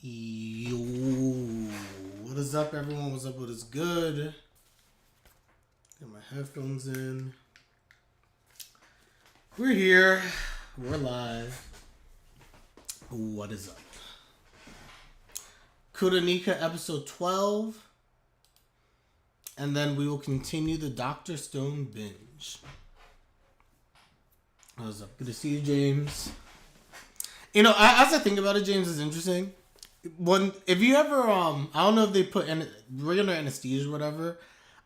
Yo, what is up, everyone? What's up? What is good? Get my headphones in. We're here. We're live. What is up? Kuranika episode 12. And then we will continue the Dr. Stone binge. What's up? Good to see you, James. You know, as I think about it, James, is interesting. If you ever, I don't know if they put regular anesthesia or whatever.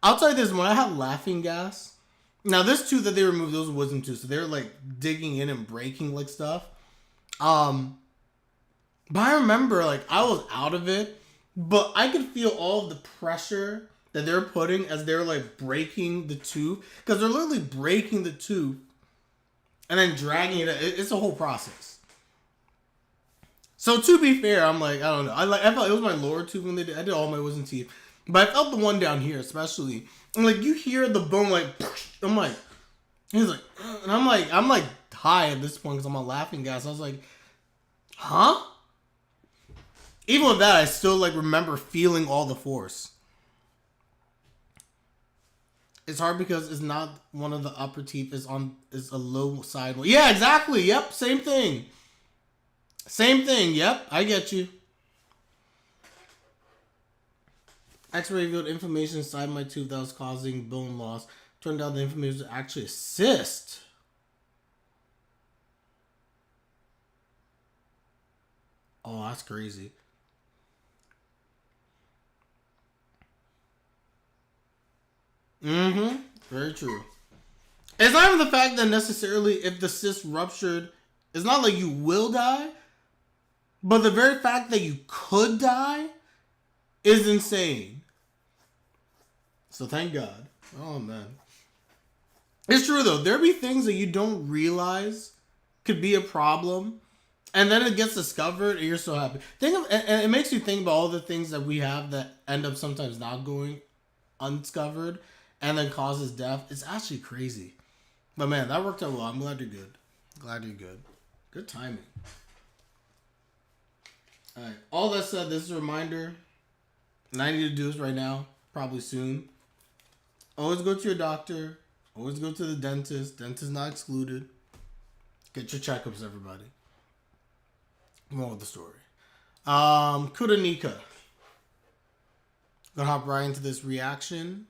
I'll tell you this, when I had laughing gas, now this tooth that they removed, those wisdom tooth, so they're like digging in and breaking like stuff. But I remember like I was out of it, but I could feel all of the pressure that they're putting as they're like breaking the tooth, because they're literally breaking the tooth and then dragging it. It's a whole process. So to be fair, I'm like, I don't know. I felt it was my lower tooth when I did all my wisdom teeth, but I felt the one down here especially. And like you hear the bone like, I'm like, he's like, and I'm like high at this point because I'm on laughing gas. I was like, huh? Even with that, I still like remember feeling all the force. It's hard because it's not one of the upper teeth. Is a low side one. Yeah, exactly. Yep, same thing. Same thing. Yep, I get you. X-ray revealed inflammation inside my tooth that was causing bone loss. Turned out the inflammation was actually a cyst. Oh, that's crazy. Mm-hmm. Very true. It's not even the fact that necessarily if the cyst ruptured, it's not like you will die, but the very fact that you could die is insane. So thank God. Oh, man. It's true, though. There be things that you don't realize could be a problem, and then it gets discovered, and you're so happy. And it makes you think about all the things that we have that end up sometimes not going undiscovered and then causes death. It's actually crazy. But, man, that worked out well. I'm glad you're good. Glad you're good. Good timing. Alright, all that said, this is a reminder, and I need to do this right now, probably soon. Always go to your doctor. Always go to the dentist. Dentist not excluded. Get your checkups, everybody. More with the story. Kuranika. Gonna hop right into this reaction.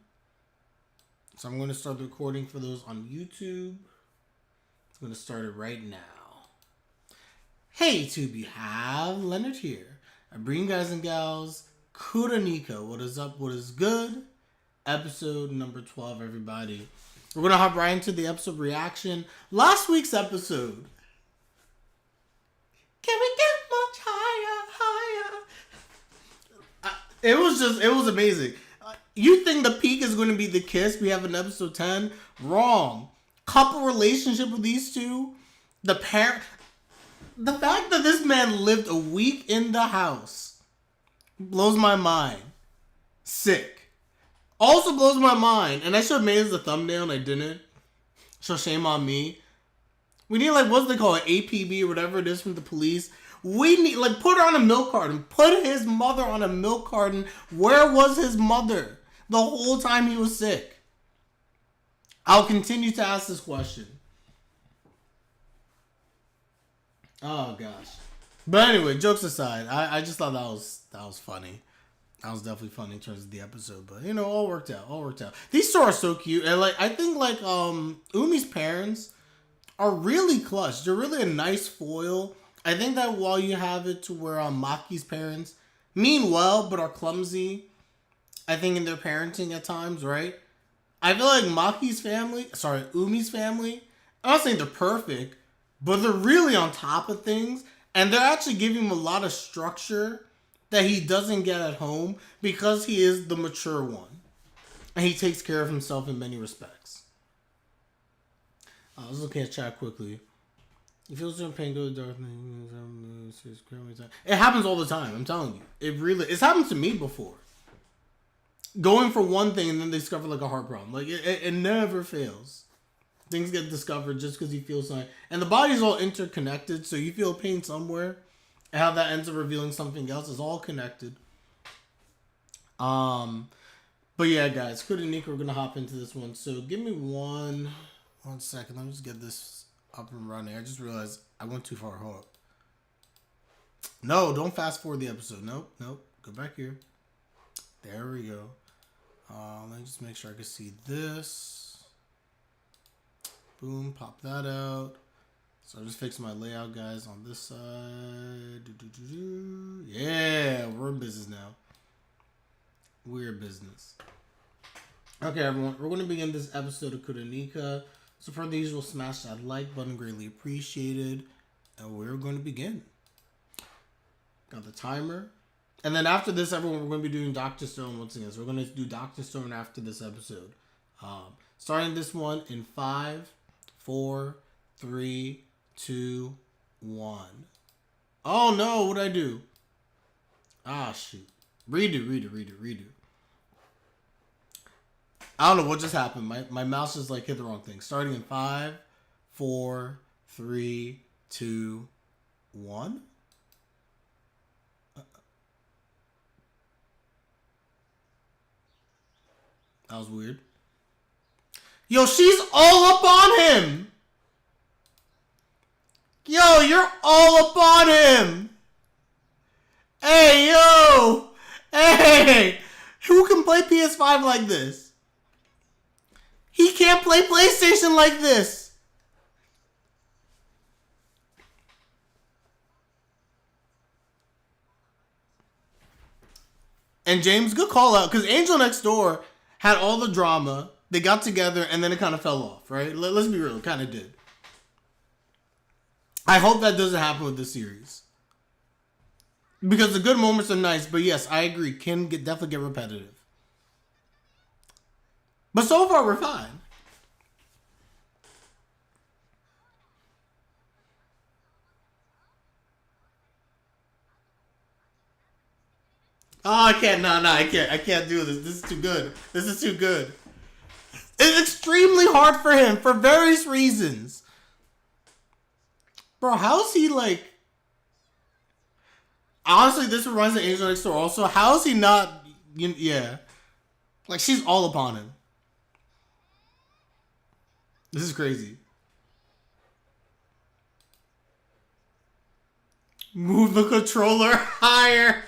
So I'm gonna start the recording for those on YouTube. I'm gonna start it right now. Hey, YouTube, you have Leonard here. I bring you guys and gals Kuranika. What is up? What is good? Episode number 12, everybody. We're going to hop right into the episode reaction. Last week's episode. Can we get much higher, higher? It was amazing. You think the peak is going to be the kiss we have in episode 10? Wrong. Couple relationship with these two. The fact that this man lived a week in the house blows my mind. Sick. Also blows my mind, and I should have made it as a thumbnail and I didn't. So shame on me. We need what's they call it, APB or whatever it is from the police. We need put her on a milk carton. Put his mother on a milk carton. Where was his mother the whole time he was sick? I'll continue to ask this question. Oh gosh. But anyway, jokes aside, I just thought that was funny. That was definitely funny in terms of the episode, but all worked out. These two are so cute, and I think Umi's parents are really clutch. They're really a nice foil. I think that while you have it to where Maki's parents mean well but are clumsy, I think in their parenting at times, right? I feel like Umi's family, I'm not saying they're perfect, but they're really on top of things, and they're actually giving him a lot of structure that he doesn't get at home because he is the mature one. And he takes care of himself in many respects. I was looking at chat quickly. You feel certain pain, go to dark. It happens all the time, I'm telling you. It's happened to me before. Going for one thing and then they discover a heart problem. It never fails. Things get discovered just because you feel something. And the body's all interconnected, so you feel pain somewhere and how that ends up revealing something else. Is all connected. But yeah, guys, Kuranika, we're gonna hop into this one. So give me one second. Let me just get this up and running. I just realized I went too far. Hold up. No, don't fast forward the episode. Nope. Go back here. There we go. Let me just make sure I can see this. Boom, pop that out. So I just fixed my layout, guys, on this side. Yeah, we're in business now. We're in business. Okay, everyone, we're going to begin this episode of Kuranika. So for the usual, smash that like button, greatly appreciated. And we're going to begin. Got the timer. And then after this, everyone, we're going to be doing Dr. Stone once again. So we're going to do Dr. Stone after this episode. Starting this one in 5, 4, 3, 2, 1. Oh no, what'd I do? Ah, shoot. Redo. I don't know what just happened. My mouse just like hit the wrong thing. Starting in 5, 4, 3, 2, 1. That was weird. Yo, she's all up on him. Yo, you're all up on him. Hey, yo. Hey. Who can play PS5 like this? He can't play PlayStation like this. And James, good call out. Because Angel Next Door had all the drama. They got together and then it kind of fell off, right? Let's be real. It kind of did. I hope that doesn't happen with this series. Because the good moments are nice, but yes, I agree. Can definitely get repetitive. But so far, we're fine. Oh, I can't. No, I can't. I can't do this. This is too good. It's extremely hard for him for various reasons. Bro, how is he like... Honestly, this reminds me of Angel Next Door also. How is he not... Yeah. Like, she's all upon him. This is crazy. Move the controller higher.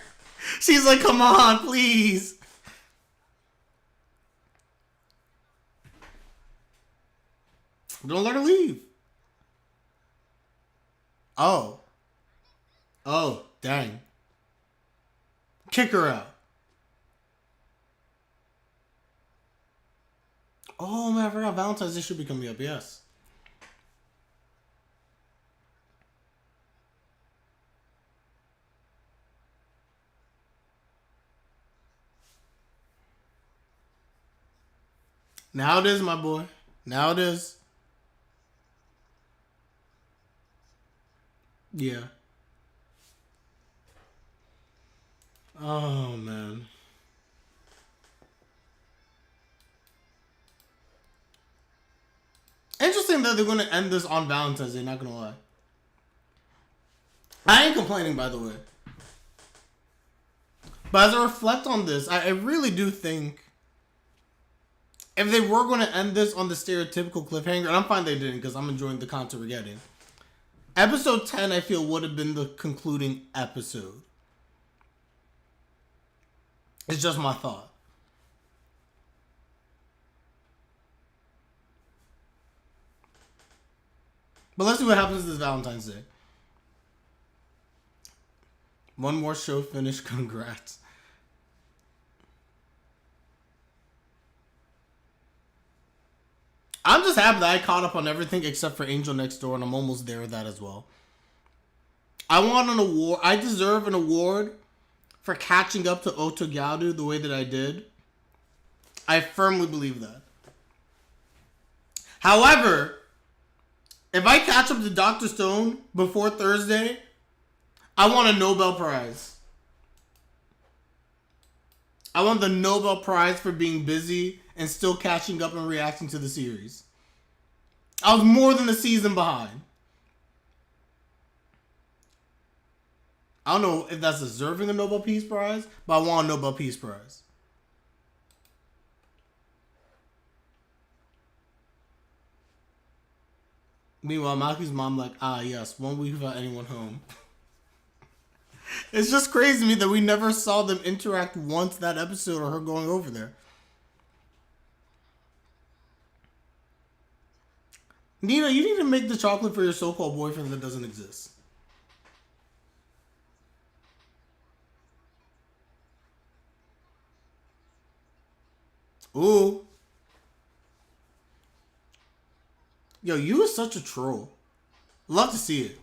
She's like, come on, please. Don't let her leave. Oh, dang. Kick her out. Oh, man, I forgot Valentine's Day should be coming up, yes. Now it is, my boy. Now it is. Yeah. Oh, man. Interesting that they're going to end this on Valentine's Day, not going to lie. I ain't complaining, by the way. But as I reflect on this, I really do think if they were going to end this on the stereotypical cliffhanger, and I'm fine they didn't because I'm enjoying the content we're getting. Episode 10, I feel, would have been the concluding episode. It's just my thought. But let's see what happens this Valentine's Day. One more show finished. Congrats. I'm just happy that I caught up on everything except for Angel Next Door, and I'm almost there with that as well. I want an award. I deserve an award for catching up to Otogadu the way that I did. I firmly believe that. However, if I catch up to Dr. Stone before Thursday, I want a Nobel Prize. I want the Nobel Prize for being busy and still catching up and reacting to the series. I was more than a season behind. I don't know if that's deserving a Nobel Peace Prize, but I want a Nobel Peace Prize. Meanwhile, Maki's mom like, ah, yes, 1 week without anyone home. It's just crazy to me that we never saw them interact once that episode or her going over there. Nina, you need to make the chocolate for your so-called boyfriend that doesn't exist. Ooh. Yo, you are such a troll. Love to see it.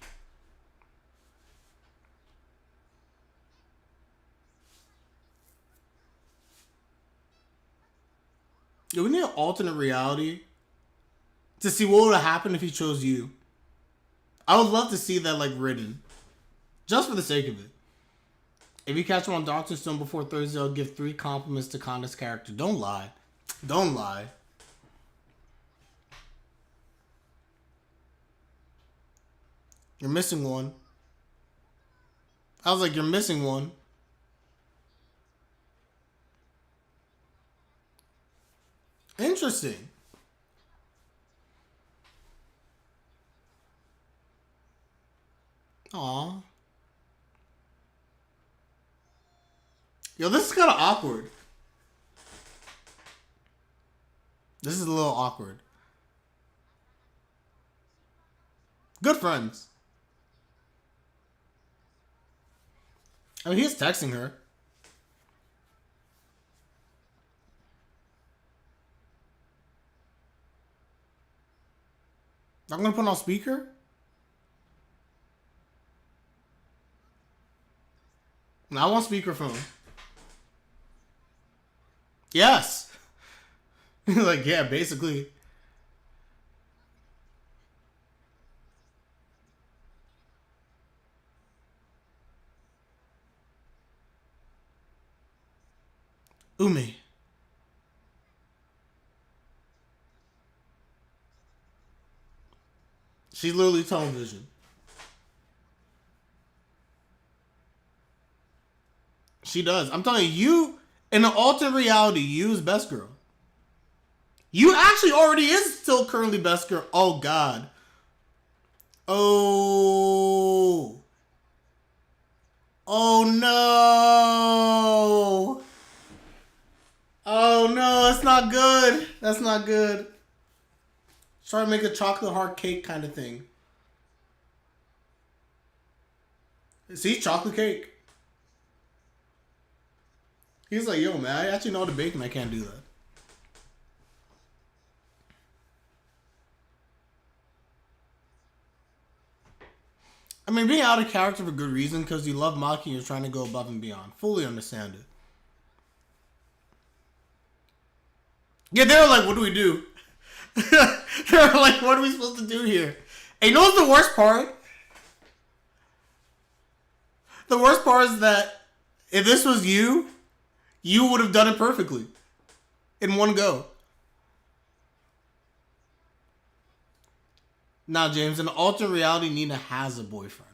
Yo, we need an alternate reality to see what would have happened if he chose you. I would love to see that, like, written. Just for the sake of it. If you catch him on Doctor Stone before Thursday, I'll give 3 compliments to Kanda's character. Don't lie. Don't lie. You're missing one. I was like, you're missing one. Interesting. Aw. Yo, this is kind of awkward. This is a little awkward. Good friends. I mean, he's texting her. I'm gonna put on speaker? No, I want speakerphone. Yes. Like, yeah, basically. Umi. She's literally television. She does. I'm telling you, in an alternate reality, you is best girl. You actually already is still currently best girl. Oh, God. Oh. Oh, no. Oh, no. That's not good. That's not good. Try to make a chocolate heart cake kind of thing. See? Chocolate cake. He's like, yo, man, I actually know how to bake and I can't do that. I mean, being out of character for good reason because you love Maki and you're trying to go above and beyond. Fully understand it. Yeah, they were like, what do we do? They were like, what are we supposed to do here? And you know what's the worst part? The worst part is that if this was you, you would have done it perfectly. In one go. Now, James, in alternate reality, Nina has a boyfriend.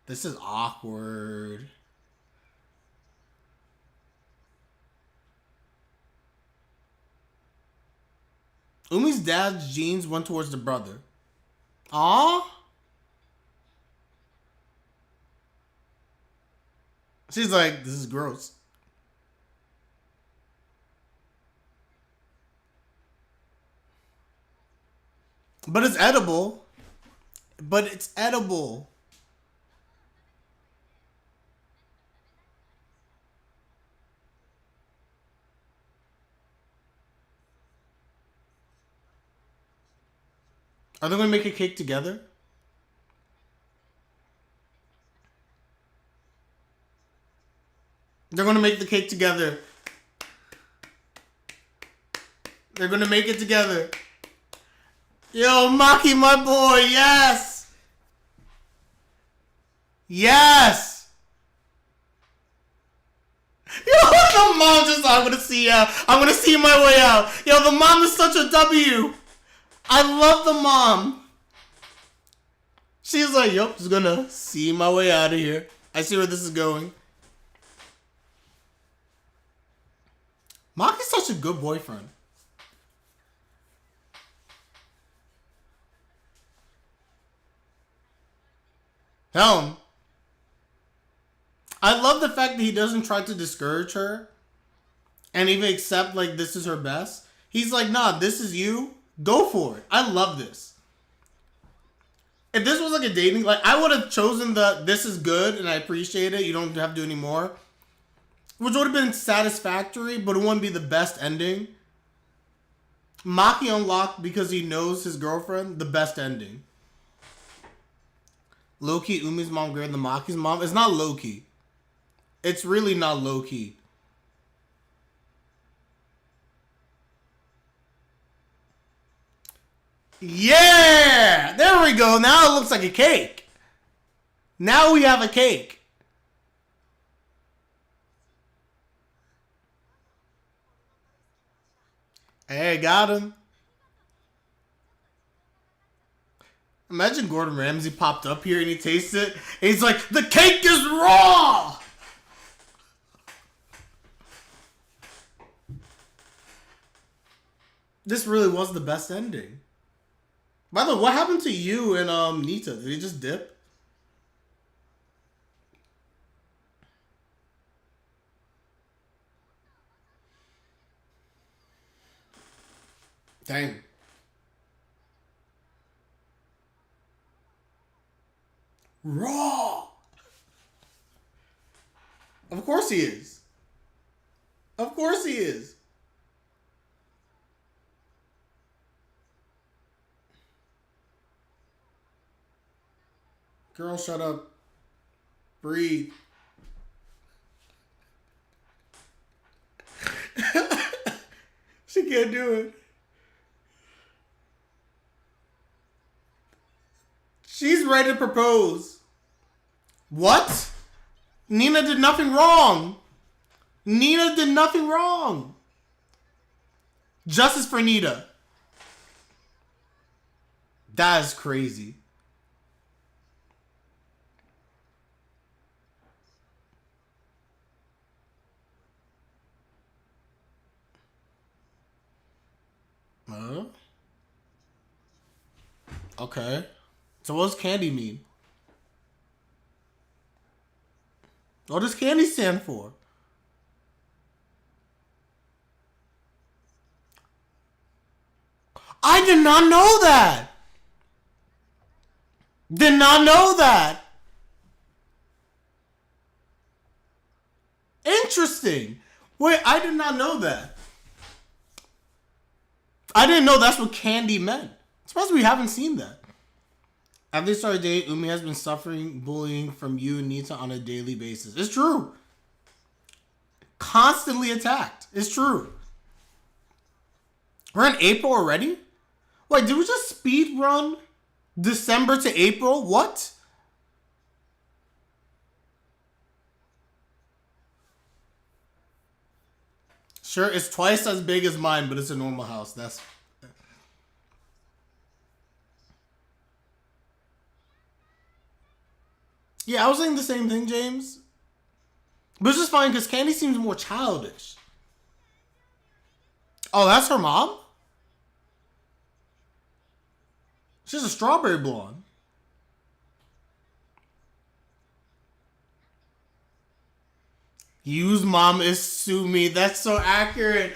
This is awkward. Umi's dad's genes went towards the brother. Aww. She's like, this is gross. But it's edible. But it's edible. Are they going to make a cake together? They're going to make the cake together. They're going to make it together. Yo, Maki, my boy, yes! Yes! Yo, the mom just, I'm gonna see out. I'm gonna see my way out. Yo, the mom is such a W. I love the mom. She's like, yup, just gonna see my way out of here. I see where this is going. Maki's such a good boyfriend. Hell, I love the fact that he doesn't try to discourage her and even accept like this is her best. He's like, nah, this is you. Go for it. I love this. If this was like a dating, like I would have chosen the this is good and I appreciate it. You don't have to do any more. Which would have been satisfactory, but it wouldn't be the best ending. Maki unlocked because he knows his girlfriend, the best ending. Low-key, Umi's mom greater than Maki's mom. It's not low-key. It's really not low-key. Yeah! There we go. Now it looks like a cake. Now we have a cake. Hey, got him. Imagine Gordon Ramsay popped up here and he tastes it. And he's like, the cake is raw! This really was the best ending. By the way, what happened to you and Nita? Did he just dip? Dang. Raw! Of course he is. Of course he is. Girl, shut up. Breathe. She can't do it. She's ready to propose. What? Nina did nothing wrong. Nina did nothing wrong. Justice for Nina. That is crazy. Okay. So what does candy mean? What does candy stand for? I did not know that. Did not know that. Interesting. Wait, I did not know that. I didn't know that's what candy meant. Suppose we haven't seen that. After they started dating, Umi has been suffering bullying from you and Nita on a daily basis. It's true. Constantly attacked. It's true. We're in April already? Wait, did we just speed run December to April? What? Sure, it's twice as big as mine, but it's a normal house. That's... Yeah, I was saying the same thing, James. But it's just fine because Candy seems more childish. Oh, that's her mom? She's a strawberry blonde. Yu's mom is Sumi. That's so accurate.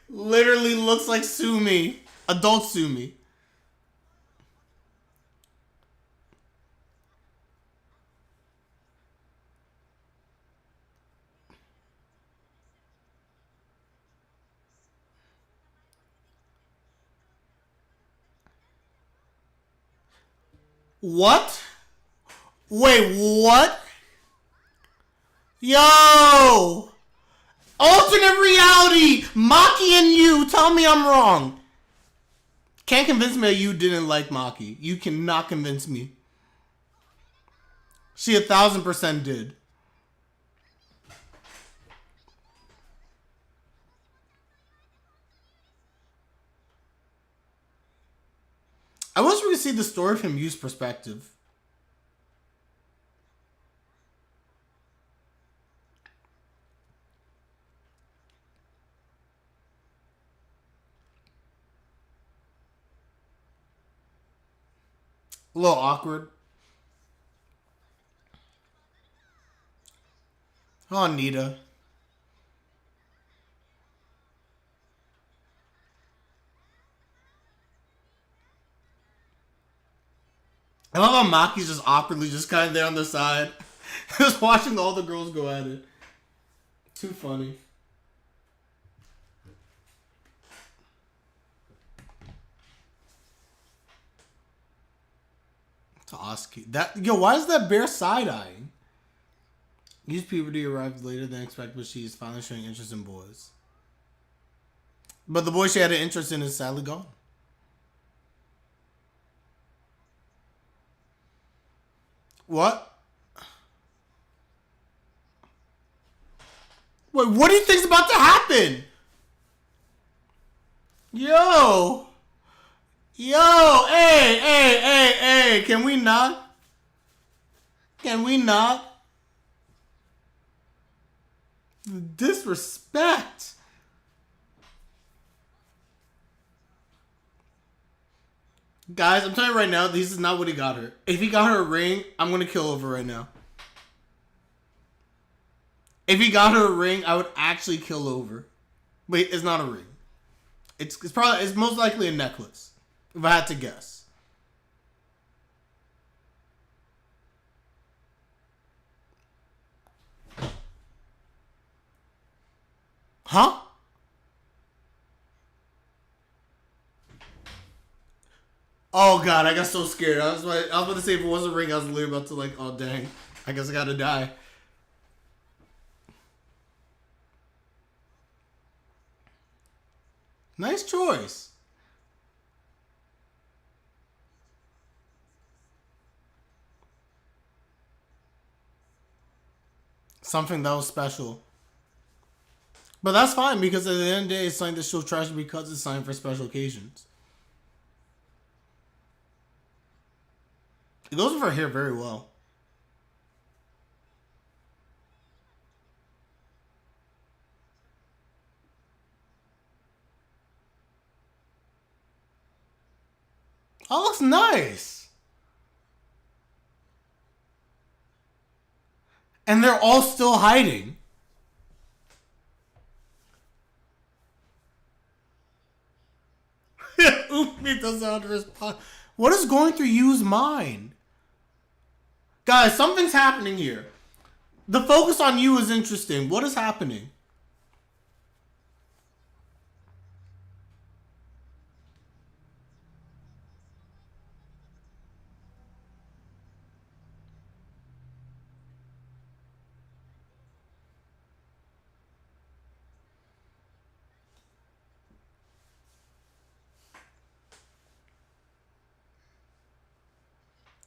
Literally looks like Sumi. Adult Sumi. What? Wait, what? Yo! Alternate reality! Maki and you! Tell me I'm wrong. Can't convince me that you didn't like Maki. You cannot convince me. She 1000% did. I wish we could see the story from Yu's perspective. A little awkward. Oh, Nita. I love how Maki's just awkwardly just kind of there on the side. Just watching all the girls go at it. Too funny. To Oski. Why is that bear side-eyeing? Youth puberty arrived later than expected, but she is finally showing interest in boys. But the boy she had an interest in is sadly gone. What? Wait, what do you think's about to happen? Yo! Yo! Hey! Can we not? Can we not? Disrespect. Guys, I'm telling you right now, this is not what he got her. If he got her a ring, I'm gonna kill over right now. If he got her a ring, I would actually kill over. Wait, it's not a ring. It's most likely a necklace. If I had to guess. Huh? Oh god, I got so scared. I was about to say if it wasn't a ring, I was literally about to like, oh dang, I guess I gotta die. Nice choice. Something that was special. But that's fine because at the end of the day, it's something that she'll treasure because it's signed for special occasions. It goes with her hair very well. Oh, looks nice. And they're all still hiding. Umi does not respond. What is going through Yu's mind? Guys, something's happening here. The focus on Yu is interesting. What is happening?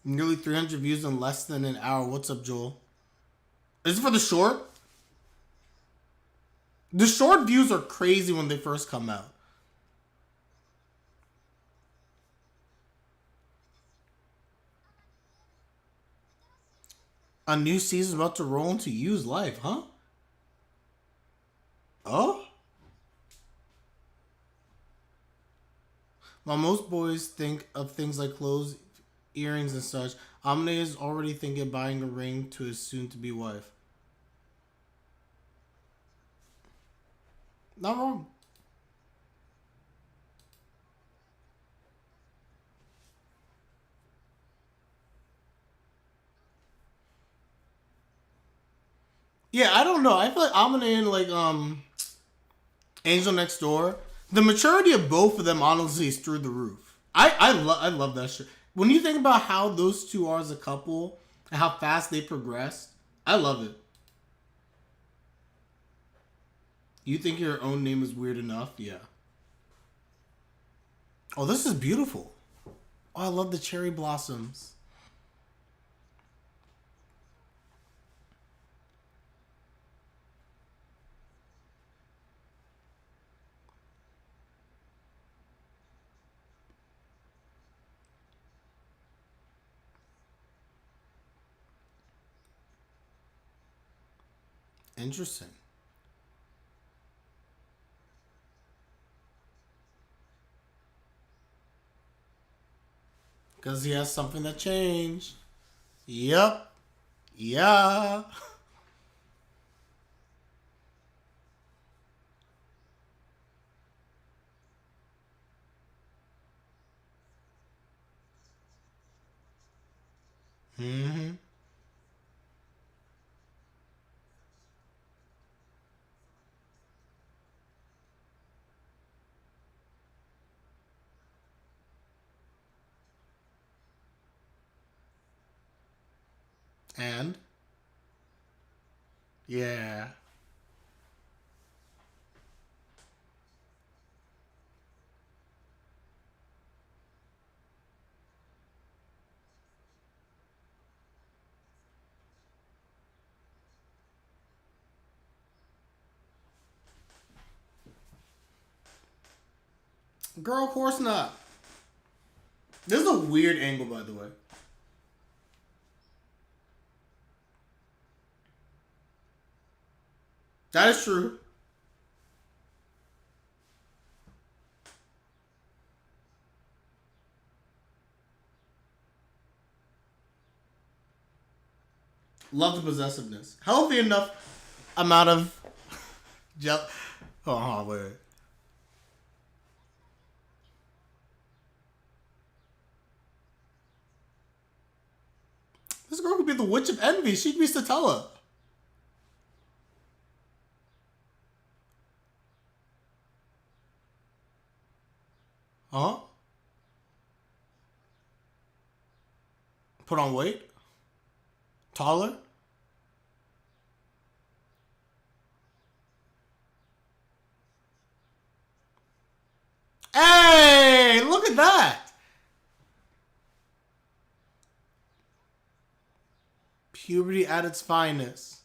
Nearly 300 views in less than an hour. What's up, Joel? Is it for the short? The short views are crazy when they first come out. A new season about to roll into Yu's life, huh? Oh? While most boys think of things like clothes, earrings, and such, Amine is already thinking of buying a ring to his soon-to-be wife. Not wrong. Yeah, I don't know. I feel like Amine and like Angel Next Door, the maturity of both of them honestly is through the roof. I love that shit. When you think about how those two are as a couple and how fast they progressed, I love it. You think your own name is weird enough? Yeah. Oh, this is beautiful. Oh, I love the cherry blossoms. Interesting. Because he has something that changed. Yep. Yeah. Mm-hmm. And yeah. Girl, of course not. This is a weird angle, by the way. That is true. Love the possessiveness. Healthy enough amount of gel. Oh, wait. This girl could be the witch of envy. She could be Satella. Huh? Put on weight? Taller? Hey, look at that. Puberty at its finest.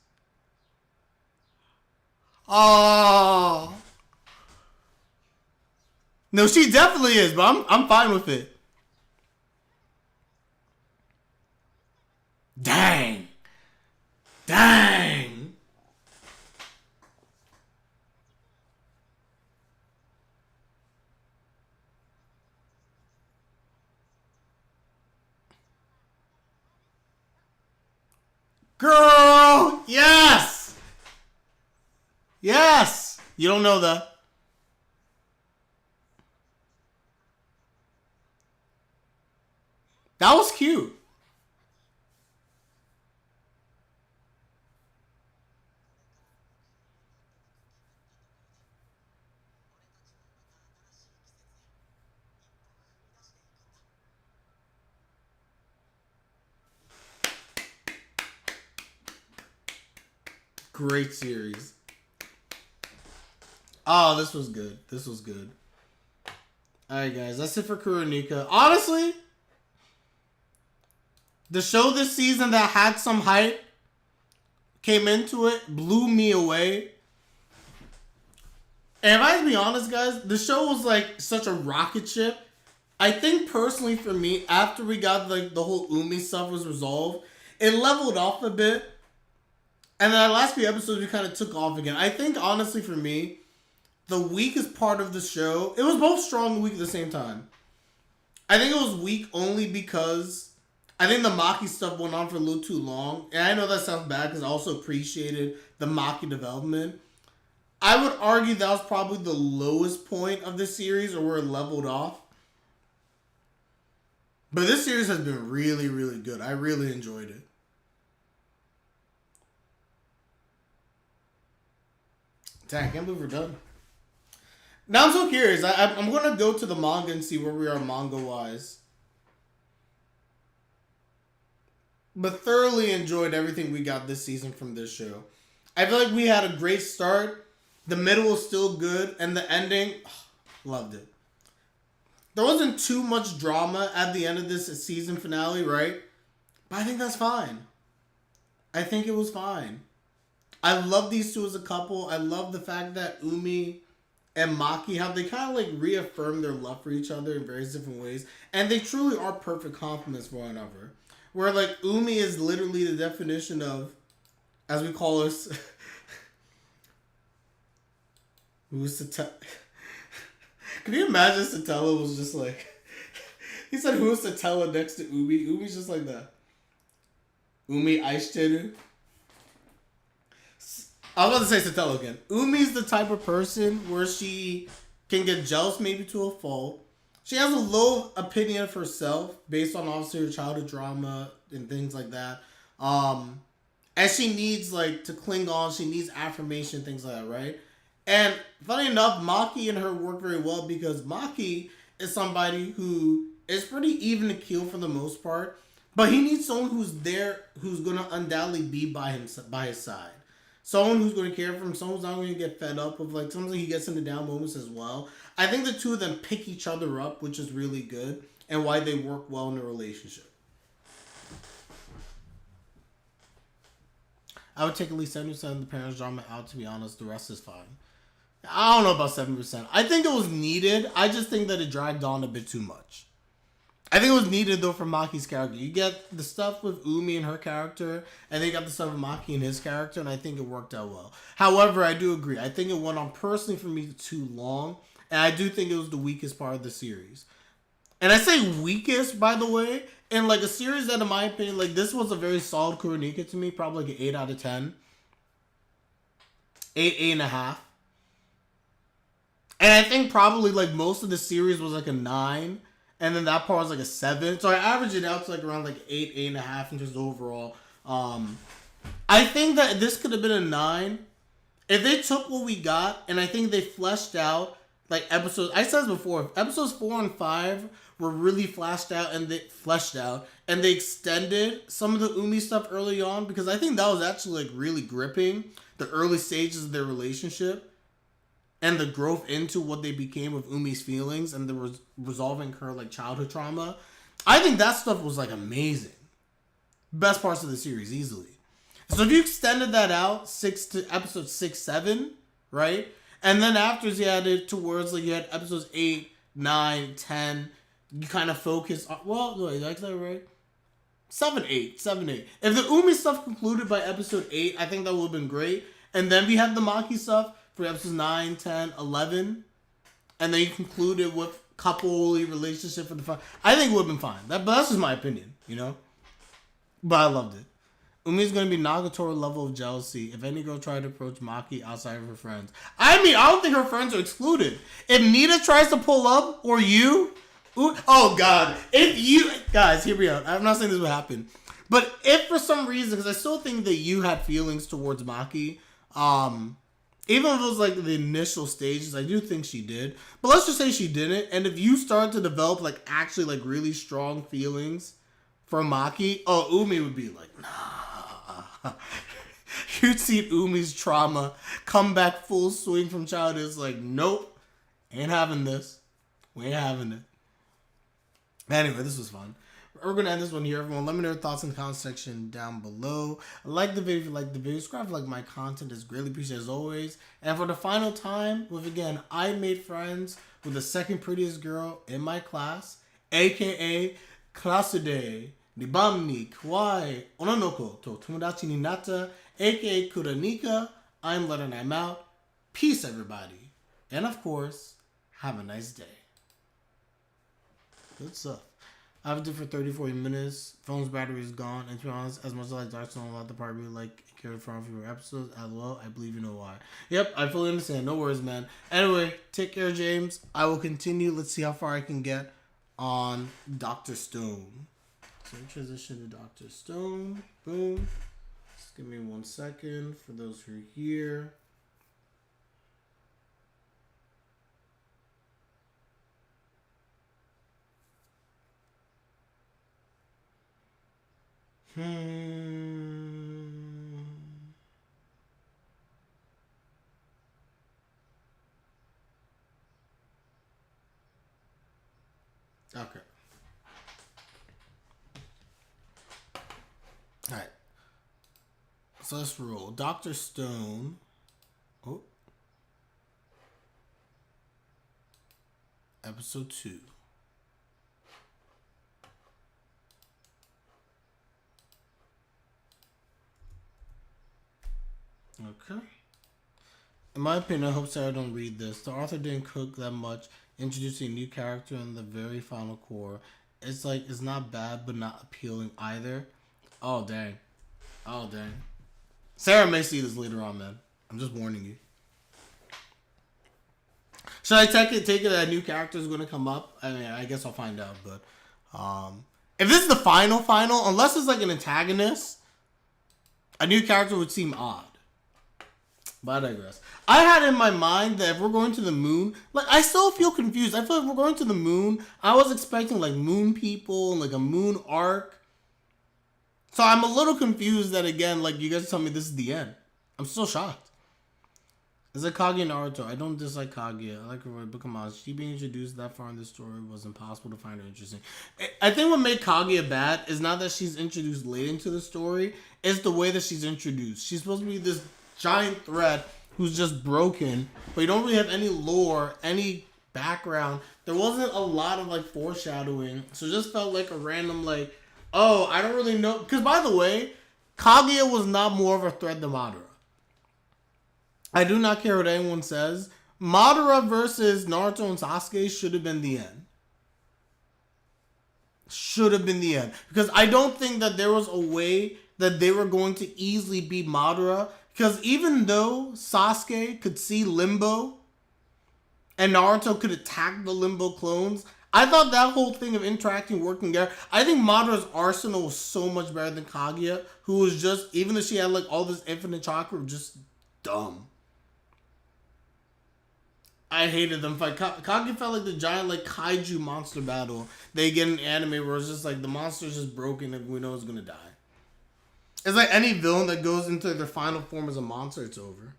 Oh. No, she definitely is, but I'm fine with it. Dang. Dang. Girl, yes. Yes. You don't know that. That was cute. Great series. Oh, this was good. This was good. Alright, guys. That's it for Kuranika. Honestly, the show this season that had some hype came into it, blew me away. And if I have to be honest, guys, the show was like such a rocket ship. I think personally for me, after we got like the whole Umi stuff was resolved, it leveled off a bit. And then the last few episodes we kind of took off again. I think honestly for me, the weakest part of the show, it was both strong and weak at the same time. I think it was weak only because I think the Maki stuff went on for a little too long. And I know that sounds bad because I also appreciated the Maki development. I would argue that was probably the lowest point of the series or where it leveled off. But this series has been really, really good. I really enjoyed it. Dang, I can't believe we're done. Now I'm so curious. I'm going to go to the manga and see where we are manga-wise. But thoroughly enjoyed everything we got this season from this show. I feel like we had a great start. The middle was still good. And the ending, loved it. There wasn't too much drama at the end of this season finale, right? But I think that's fine. I think it was fine. I love these two as a couple. I love the fact that Umi and Maki, how they kind of like reaffirm their love for each other in various different ways. And they truly are perfect complements for one another. Where like Umi is literally the definition of, as we call us, Who's Satella? Can you imagine Satella was just like, he said, who's Satella next to Umi? Umi's just like that. Umi Aishiteru. I was about to say Satella again. Umi's the type of person where she can get jealous maybe to a fault. She has a low opinion of herself based on obviously her childhood drama and things like that. And she needs like to cling on. She needs affirmation, things like that, right? And funny enough, Maki and her work very well because Maki is somebody who is pretty even to keel for the most part, but he needs someone who's there, who's gonna undoubtedly be by his side. Someone who's going to care for him, someone who's not going to get fed up of, like, sometimes he gets into down moments as well. I think the two of them pick each other up, which is really good, and why they work well in a relationship. I would take at least 70% of the parents' drama out, to be honest. The rest is fine. I don't know about 70%. I think it was needed. I just think that it dragged on a bit too much. I think it was needed, though, for Maki's character. You get the stuff with Umi and her character, and then you got the stuff with Maki and his character, and I think it worked out well. However, I do agree. I think it went on personally for me too long, and I do think it was the weakest part of the series. And I say weakest, by the way, in like a series that, in my opinion, like this was a very solid Kuranika to me, probably like an 8 out of 10. 8.5. And I think probably like most of the series was like a 9. And then that part was like a 7. So I averaged it out to like around like 8.5 in just overall. I think that this could have been a 9. If they took what we got, and I think they fleshed out like episodes. I said this before, episodes 4 and 5 were really fleshed out, and they extended some of the Umi stuff early on, because I think that was actually like really gripping the early stages of their relationship. And the growth into what they became with Umi's feelings and the resolving her like childhood trauma. I think that stuff was like amazing. Best parts of the series, easily. So if you extended that out episode 6, 7, right? And then afterwards you had it towards like you had episodes 8, 9, 10. You kind of focus on, well, no, like that, right? 7, 8. If the Umi stuff concluded by episode 8, I think that would have been great. And then we had the Maki stuff for episodes 9, 10, 11. And then you concluded with couple-y relationship for the fun. I think it would have been fine. But that's just my opinion, you know? But I loved it. Umi's going to be Nagatoro level of jealousy if any girl tried to approach Maki outside of her friends. I mean, I don't think her friends are excluded. If Nita tries to pull up, or you... Oh, God. If you... Guys, hear me out. I'm not saying this would happen. But if for some reason... Because I still think that you had feelings towards Maki. Even if it was like the initial stages, I do think she did. But let's just say she didn't. And if you start to develop like actually like really strong feelings for Maki, Umi would be like, nah. You'd see Umi's trauma come back full swing from childhood. It's like, nope, ain't having this. We ain't having it. Anyway, this was fun. We're going to end this one here, everyone. Let me know your thoughts in the comment section down below. Like the video if you like the video. Subscribe if you like my content. It's greatly appreciated as always. And for the final time, again, I made friends with the second prettiest girl in my class, a.k.a. Klasude Nibamni Kawaii Ononoko to Tomodachi ni Nata, a.k.a. Kuranika. I'm letting I'm out. Peace, everybody. And of course, have a nice day. Good stuff. I've been for 30-40 minutes. Phone's battery is gone. And to be honest, as much as I like Dark Stone, a lot of the part really like carry from fewer episodes. As well, I believe you know why. Yep, I fully understand. No worries, man. Anyway, take care, James. I will continue. Let's see how far I can get on Dr. Stone. So transition to Dr. Stone. Boom. Just give me 1 second for those who are here. Okay. Alright. So let's roll. Dr. Stone. Oh. Episode 2. Okay. In my opinion, I hope Sarah don't read this. The author didn't cook that much, introducing a new character in the very final core. It's like it's not bad, but not appealing either. Oh dang, oh dang. Sarah may see this later on, man. I'm just warning you. Should I take it that a new character is going to come up? I mean, I guess I'll find out. But if this is the final, unless it's like an antagonist, a new character would seem odd. But I digress. I had in my mind that if we're going to the moon, like I still feel confused. I feel like we're going to the moon. I was expecting like moon people and like a moon arc. So I'm a little confused that again, like you guys tell me this is the end. I'm still shocked. It's like Kaguya Naruto. I don't dislike Kaguya. I like her, but come on, she being introduced that far in the story was impossible to find her interesting. I think what made Kaguya bad is not that she's introduced late into the story, it's the way that she's introduced. She's supposed to be this giant threat who's just broken, but you don't really have any lore, any background. There wasn't a lot of like foreshadowing, so it just felt like a random like, oh, I don't really know. Because by the way, Kaguya was not more of a threat than Madara. I do not care what anyone says. Madara versus Naruto and Sasuke should have been the end. Should have been the end. Because I don't think that there was a way that they were going to easily beat Madara. Because even though Sasuke could see Limbo and Naruto could attack the Limbo clones, I thought that whole thing of interacting working together. I think Madara's arsenal was so much better than Kaguya, who was just, even though she had like all this infinite chakra, just dumb. I hated them fight. Kaguya felt like the giant like kaiju monster battle they get in anime where it's just like the monster's just broken and we know it's gonna die. It's like any villain that goes into their final form as a monster, it's over.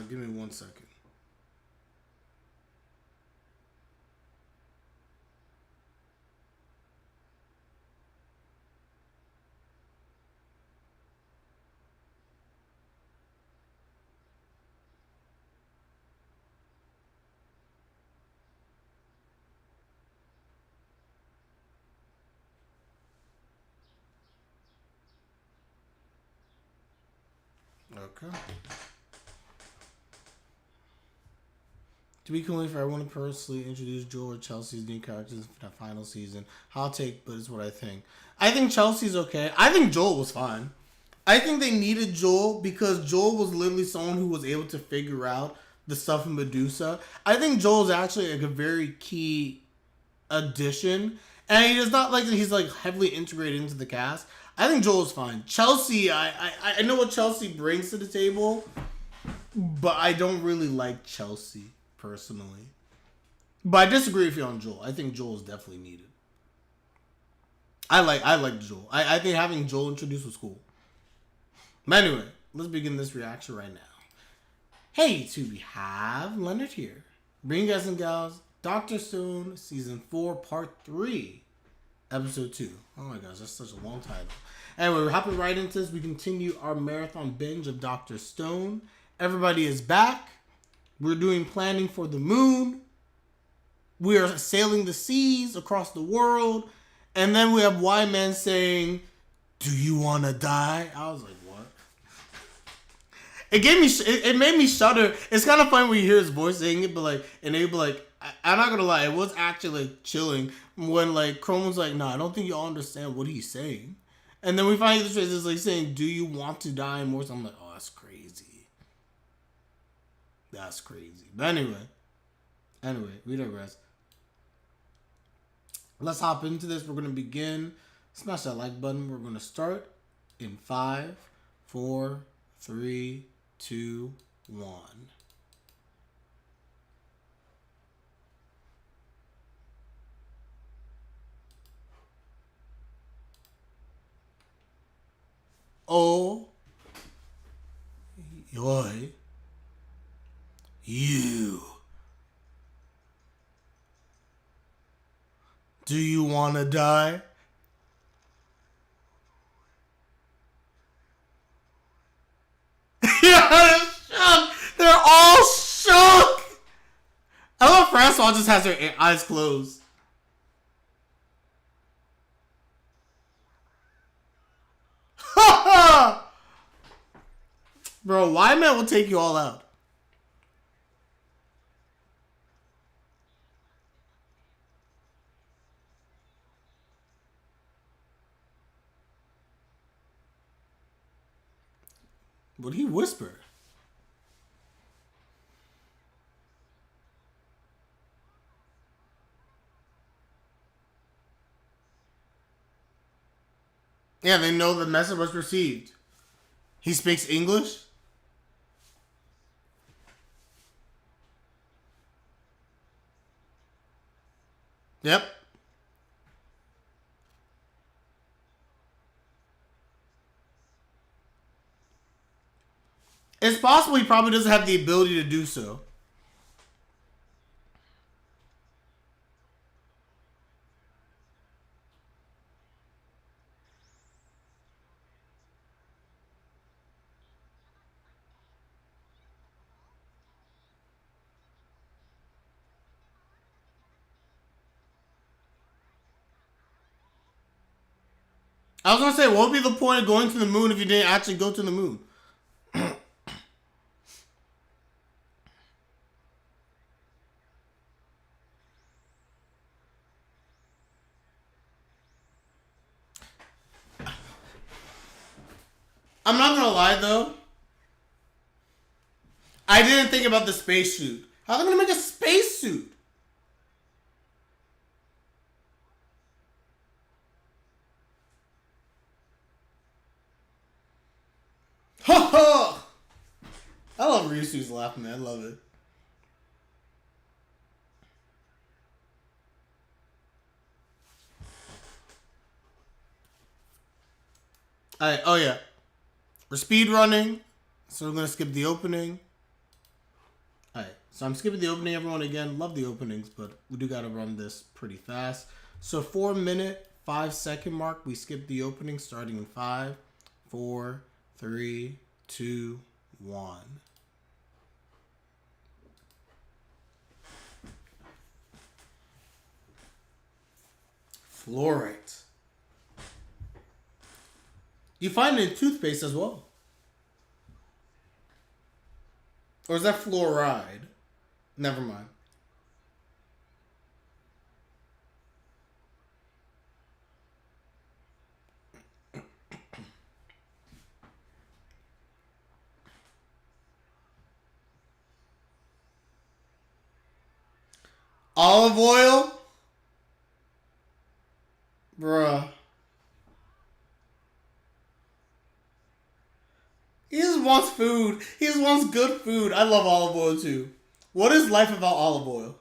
Give me 1 second. Okay. To be completely fair, I want to personally introduce Joel or Chelsea's new characters for the final season. Hot take, but it's what I think. I think Chelsea's okay. I think Joel was fine. I think they needed Joel because Joel was literally someone who was able to figure out the stuff in Medusa. I think Joel's actually like a very key addition. And it's not like he's like heavily integrated into the cast. I think Joel's fine. Chelsea, I know what Chelsea brings to the table, but I don't really like Chelsea personally. But I disagree with you on Joel. I think Joel is definitely needed. I like Joel. I think having Joel introduced was cool. But anyway, let's begin this reaction right now. Hey, we have Leonard here. Bring guys and gals, Dr. Stone, Season 4, Part 3, Episode 2. Oh my gosh, that's such a long title. Anyway, we're hopping right into this. We continue our marathon binge of Dr. Stone. Everybody is back. We're doing planning for the moon. We are sailing the seas across the world. And then we have Y-Man saying, "Do you want to die?" I was like, what? It made me shudder. It's kind of funny when you hear his voice saying it, but like, and they'd be like, I'm not gonna lie, it was actually like chilling when like Chrome was like, "No, I don't think y'all understand what he's saying." And then we finally get the phrase, it's like saying, "Do you want to die?" And more. So I'm like, oh, that's crazy. That's crazy. But anyway, we digress. Let's hop into this. We're gonna begin. Smash that like button. We're gonna start in 5, 4, 3, 2, 1. Oh, yoy, you. Do you want to die? Yeah, they're shook. They're all shook. I love Francois just has her eyes closed. Bro, Wyman will take you all out. What did he whisper? Yeah, they know the message was received. He speaks English? Yep. It's possible he probably doesn't have the ability to do so. I was gonna say, what would be the point of going to the moon if you didn't actually go to the moon? I'm not gonna lie though. I didn't think about the spacesuit. How are they gonna make a spacesuit? Ha ha! I love Ryusu's laugh, man. I love it. Alright, oh yeah. We're speed running, so we're gonna skip the opening. Alright, so I'm skipping the opening, everyone. Again, love the openings, but we do gotta run this pretty fast. So 4 minute, 5 second mark, we skip the opening starting in 5, 4, 3, 2, 1. Fluorite. You find it in toothpaste as well. Or is that fluoride? Never mind. Olive oil? Bruh. He just wants food. He just wants good food. I love olive oil too. What is life without olive oil?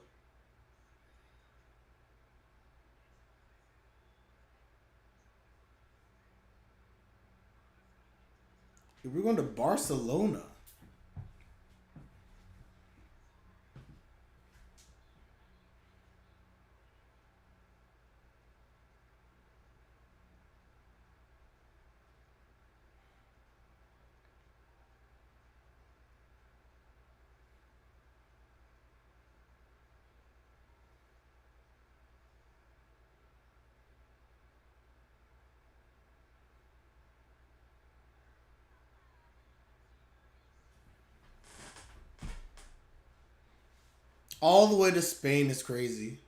We're going to Barcelona. All the way to Spain is crazy.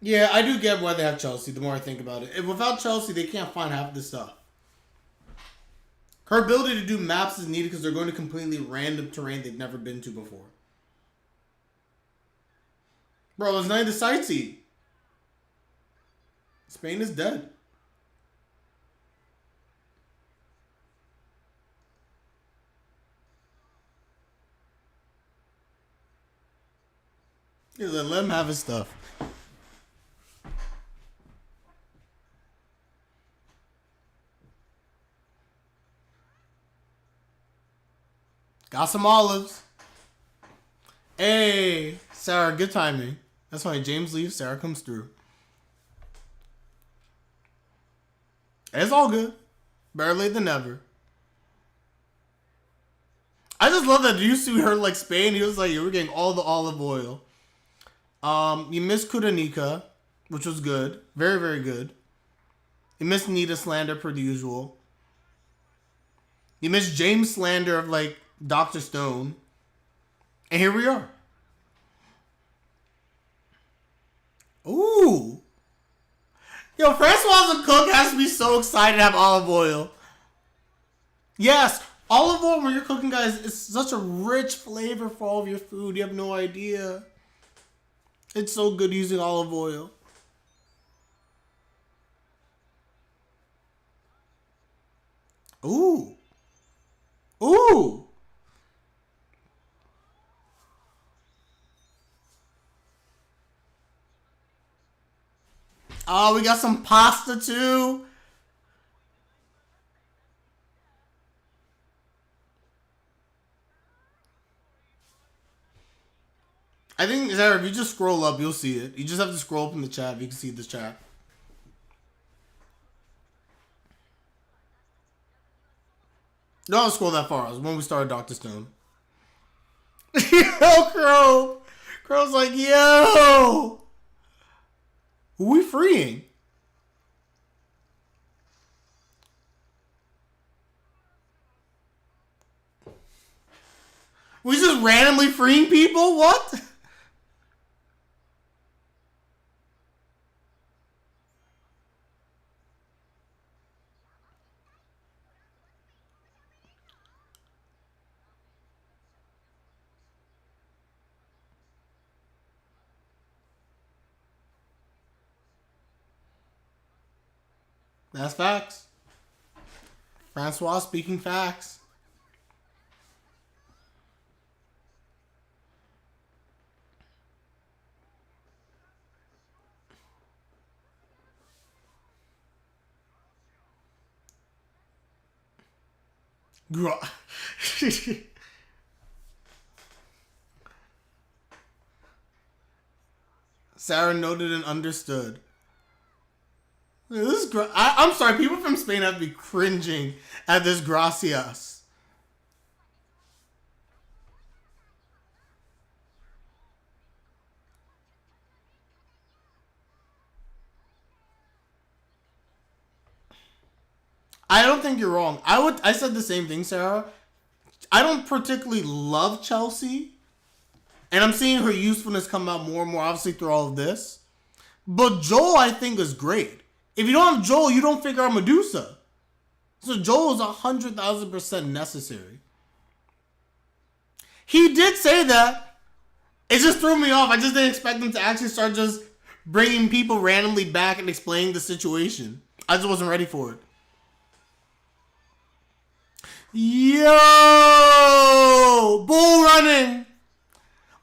Yeah, I do get why they have Chelsea, the more I think about it. If without Chelsea, they can't find half this stuff. Her ability to do maps is needed because they're going to completely random terrain they've never been to before. Bro, there's nothing to sightsee. Spain is dead. Yeah, let him have his stuff. Got some olives. Hey, Sarah, good timing. That's why James leaves, Sarah comes through. It's all good. Better late than never. I just love that. You see her like Spain. He was like, "We're getting all the olive oil." You missed Kuranika, which was good. Very, very good. You missed Nita slander per the usual. You missed James slander of like Dr. Stone. And here we are. Ooh. Yo, Francois the cook has to be so excited to have olive oil. Yes, olive oil when you're cooking, guys, it's such a rich flavor for all of your food. You have no idea. It's so good using olive oil. Ooh. Ooh. Oh, we got some pasta too. I think, Zara, if you just scroll up, you'll see it. You just have to scroll up in the chat. You can see this chat. Don't scroll that far. It was when we started Dr. Stone. Yo, Crow. Crow's like, yo. Who we freeing? We just randomly freeing people? What? That's facts. Francois speaking facts. Sarah noted and understood. This is I'm sorry, people from Spain have to be cringing at this gracias. I don't think you're wrong. I said the same thing, Sarah. I don't particularly love Chelsea. And I'm seeing her usefulness come out more and more, obviously, through all of this. But Joel, I think, is great. If you don't have Joel, you don't figure out Medusa. So Joel is 100,000% necessary. He did say that. It just threw me off. I just didn't expect him to actually start just bringing people randomly back and explaining the situation. I just wasn't ready for it. Yo! Bull running!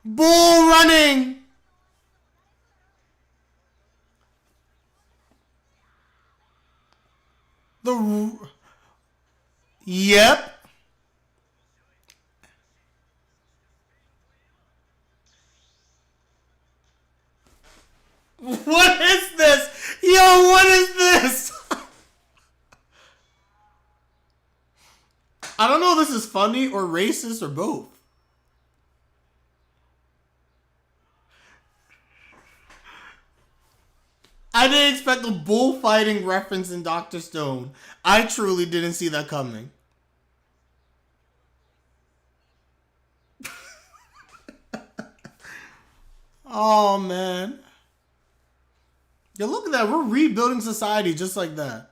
Bull running! Yep. What is this? Yo, what is this? I don't know if this is funny or racist or both. I didn't expect a bullfighting reference in Dr. Stone. I truly didn't see that coming. Oh, man. Yeah, look at that. We're rebuilding society just like that.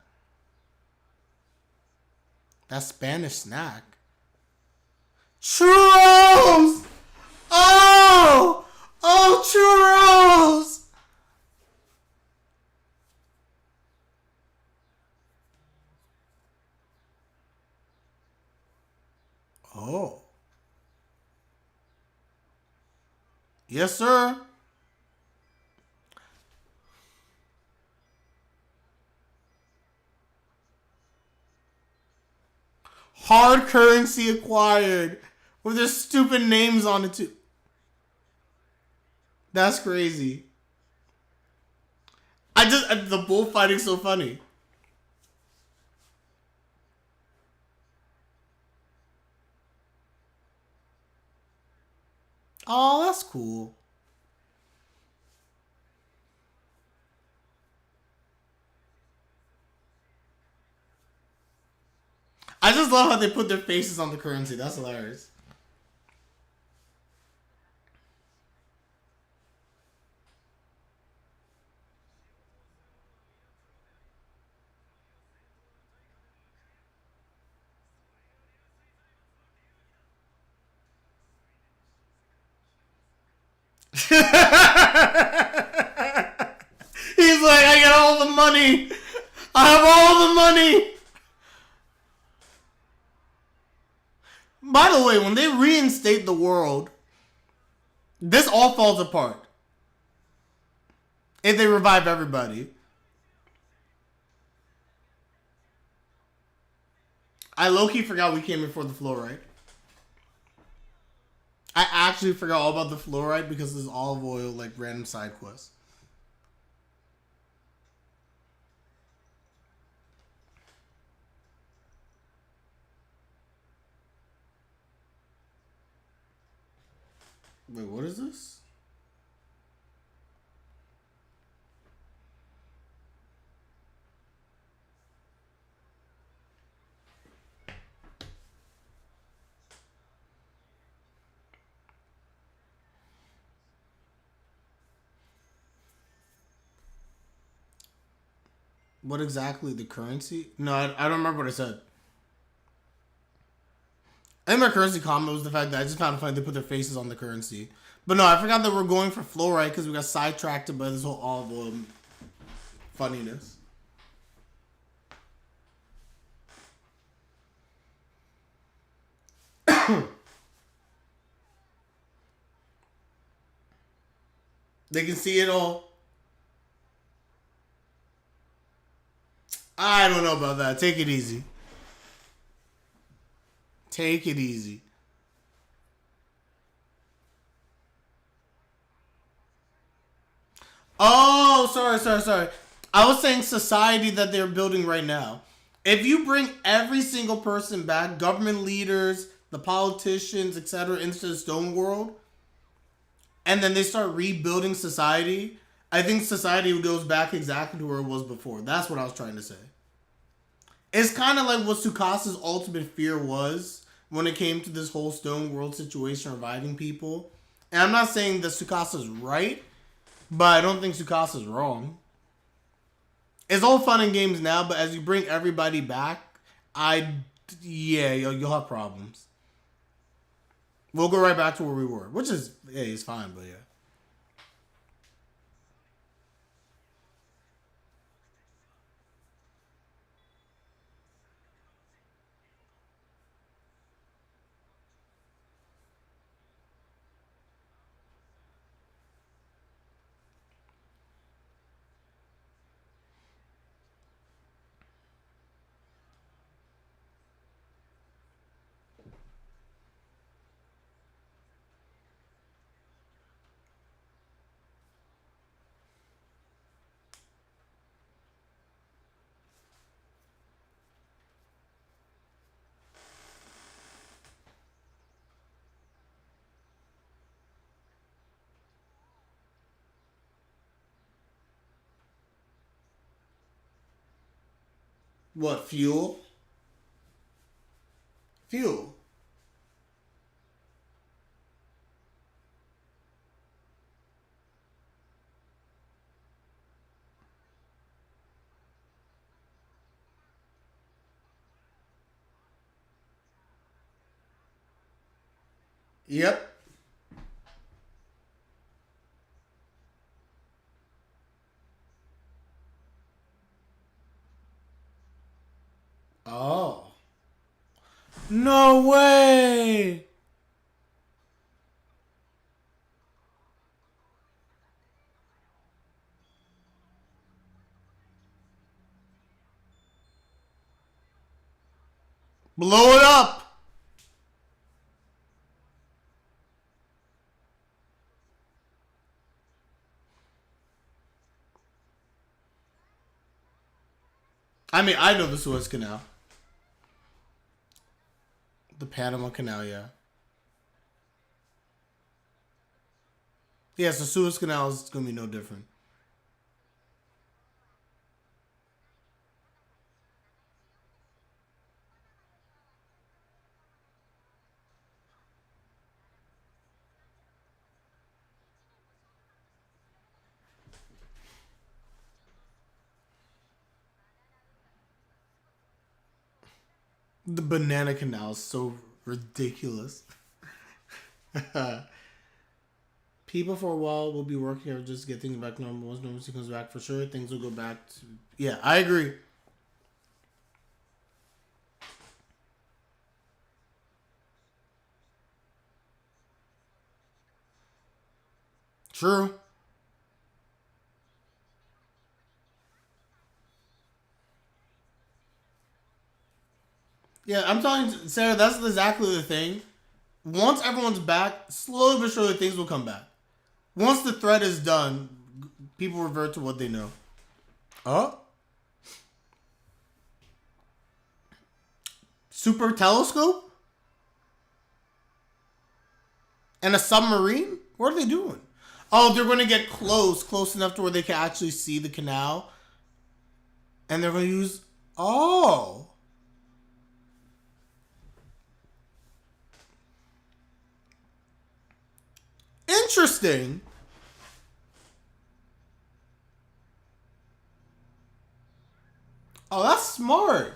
That Spanish snack. Churros! Oh! Oh, churros! Oh. Yes, sir. Hard currency acquired with their stupid names on it too. That's crazy. The bullfighting's so funny. Oh, that's cool. I just love how they put their faces on the currency. That's hilarious. He's like, I got all the money. I have all the money. By the way, when they reinstate the world, this all falls apart. If they revive everybody. I low-key forgot we came in for the fluoride. I actually forgot all about the fluoride because there's olive oil, like random side quests. Wait, what is this? What exactly the currency? No, I don't remember what I said. I think my currency comment was the fact that I just found it funny they put their faces on the currency. But no, I forgot that we're going for fluoride because we got sidetracked by this whole olive oil funniness. They can see it all. I don't know about that. Take it easy. Take it easy. Oh, sorry. I was saying society that they're building right now. If you bring every single person back, government leaders, the politicians, etc., into the stone world, and then they start rebuilding society, I think society goes back exactly to where it was before. That's what I was trying to say. It's kind of like what Tsukasa's ultimate fear was when it came to this whole stone world situation reviving people. And I'm not saying that Tsukasa's right, but I don't think Tsukasa's wrong. It's all fun and games now, but as you bring everybody back, you'll have problems. We'll go right back to where we were, which is, it's fine, but yeah. What, fuel? Fuel. Yep. Oh. No way! Blow it up! I mean, I know the Suez Canal. The Panama Canal, yeah. Yes, the Suez Canal is going to be no different. The banana canal is so ridiculous. People for a while will be working or just get things back normal. Once normalcy comes back, for sure, things will go back to. Yeah, I agree. True. Yeah, I'm telling you, Sarah, that's exactly the thing. Once everyone's back, slowly but surely things will come back. Once the threat is done, people revert to what they know. Oh? Super telescope? And a submarine? What are they doing? Oh, they're going to get close enough to where they can actually see the canal. And they're going to use. Oh. Interesting. Oh, that's smart.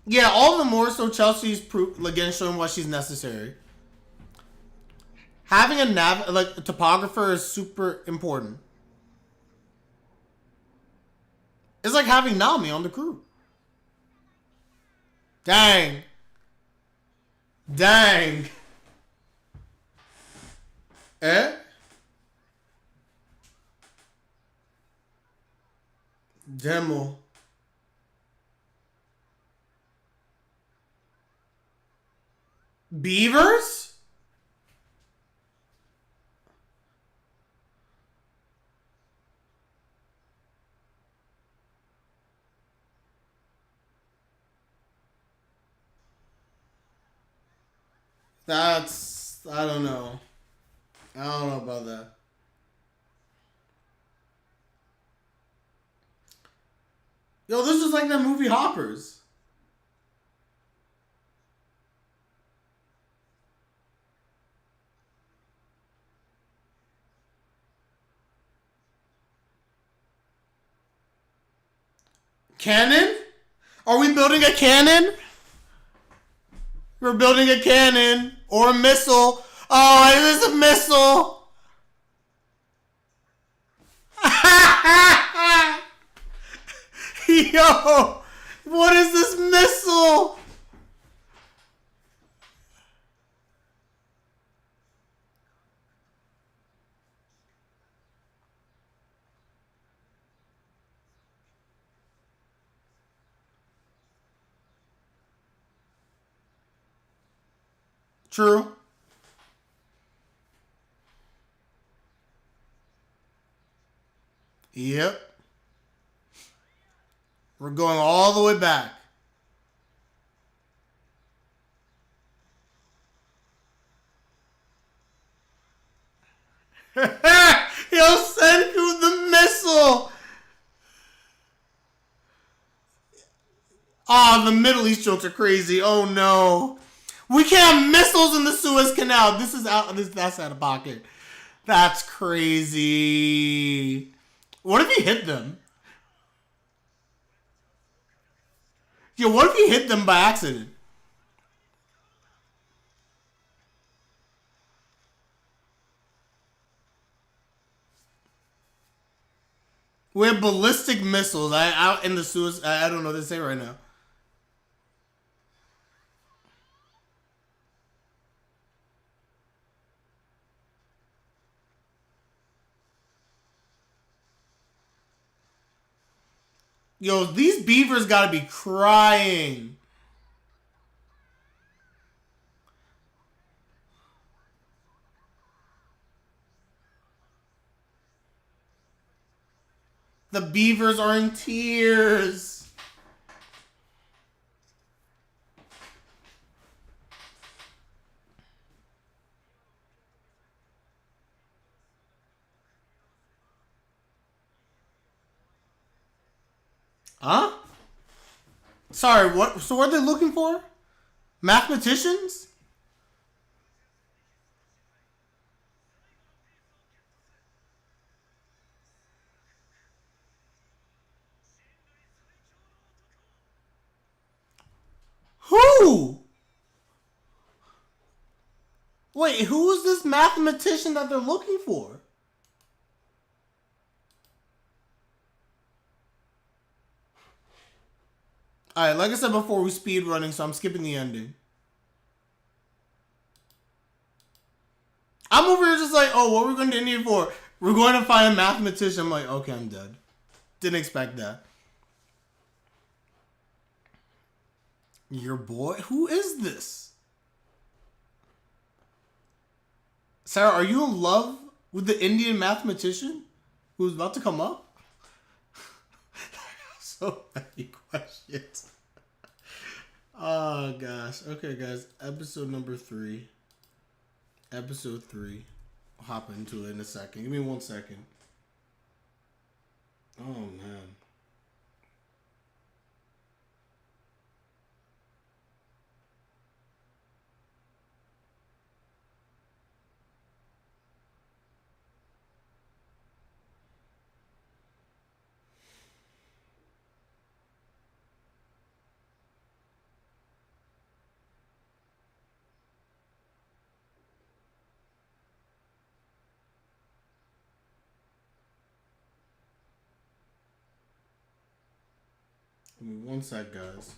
Yeah, all the more so Chelsea's again showing why she's necessary. Having a topographer is super important. It's like having Nami on the crew. Dang. Dang. Eh? Demo. Beavers? That's. I don't know. I don't know about that. Yo, this is like that movie Hoppers. Cannon? Are we building a cannon? We're building a cannon or a missile. Oh, it is a missile. Yo, what is this missile? True. Yep. We're going all the way back. Yo, Senku the missile. Oh, the Middle East jokes are crazy. Oh no. We can't have missiles in the Suez Canal. This is out. That's out of pocket. That's crazy. What if he hit them? Yeah, what if he hit them by accident? We have ballistic missiles out in the Suez. I don't know what to say right now. Yo, these beavers gotta be crying. The beavers are in tears. Huh? Sorry, what? So what are they looking for? Mathematicians? Wait, who is this mathematician that they're looking for? Alright, like I said before, we're speed running, so I'm skipping the ending. I'm over here just like, oh, what are we going to India for? We're going to find a mathematician. I'm like, okay, I'm dead. Didn't expect that. Your boy? Who is this? Sarah, are you in love with the Indian mathematician who's about to come up? So many questions. Oh, gosh. Okay, guys. Episode number 3. Episode 3. I'll hop into it in a second. Give me 1 second. Oh, man. Give me 1 sec, guys.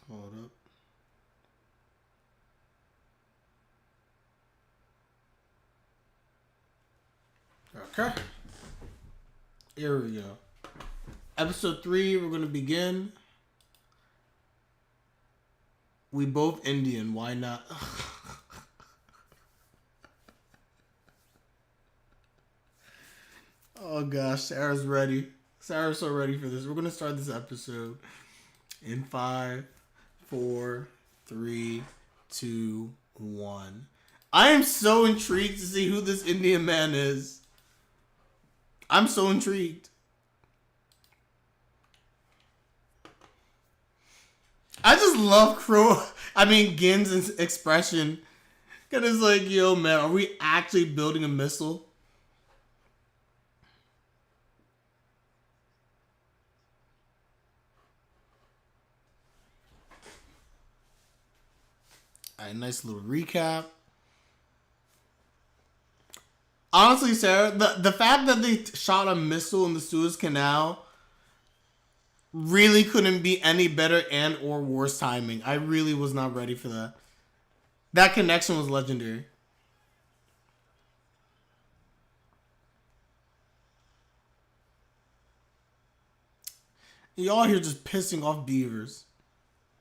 Hold up. Okay. Here we go. Episode 3, we're going to begin. We both Indian. Why not? Oh, gosh. Sarah's ready. Sarah's so ready for this. We're going to start this episode in 5, 4, 3, 2, 1. I am so intrigued to see who this Indian man is. I'm so intrigued. I just love Gin's expression. Cause it's like, yo, man, are we actually building a missile? Alright, nice little recap. Honestly, Sarah, the fact that they shot a missile in the Suez Canal really couldn't be any better and or worse timing. I really was not ready for that. That connection was legendary. Y'all here just pissing off beavers.